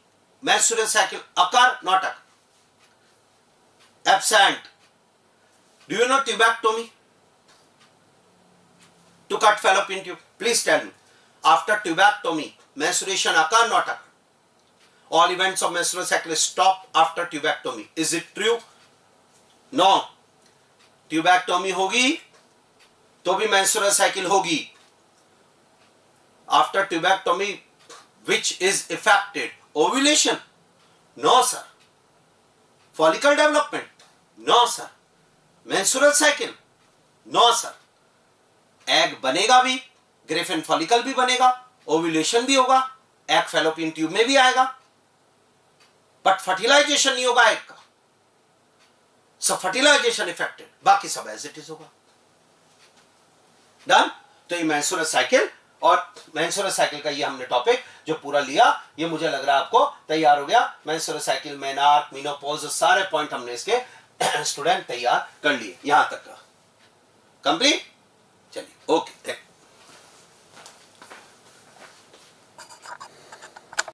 S1: menstrual cycle occur, not occur? Absent. Do you know tubectomy, to cut fallopian tube? Please tell me, after tubectomy menstruation occur, not occur? All events of menstrual cycle stop after tubectomy. Is it true? No. ट्यूबैक्टोमी होगी तो भी menstrual cycle होगी. After tubectomy, which is affected? Ovulation? No sir. Follicle development? No sir. Menstrual cycle? No sir. Egg बनेगा भी, Graafian follicle भी बनेगा, ovulation भी होगा, एग फैलोपियन ट्यूब में भी आएगा, बट फर्टिलाइजेशन नहीं होगा एग का. सो फर्टिलाइजेशन इफेक्टेड, बाकी सब एज इट इज होगा. डन. तो ये मेंस्ट्रुअल साइकिल, और मेंस्ट्रुअल साइकिल का ये हमने टॉपिक जो पूरा लिया, ये मुझे लग रहा है आपको तैयार हो गया. मेंस्ट्रुअल साइकिल, मेनार्क, मेनोपॉज, सारे पॉइंट हमने इसके स्टूडेंट तैयार कर लिए. यहां तक का कंप्लीट. चलिए, ओके.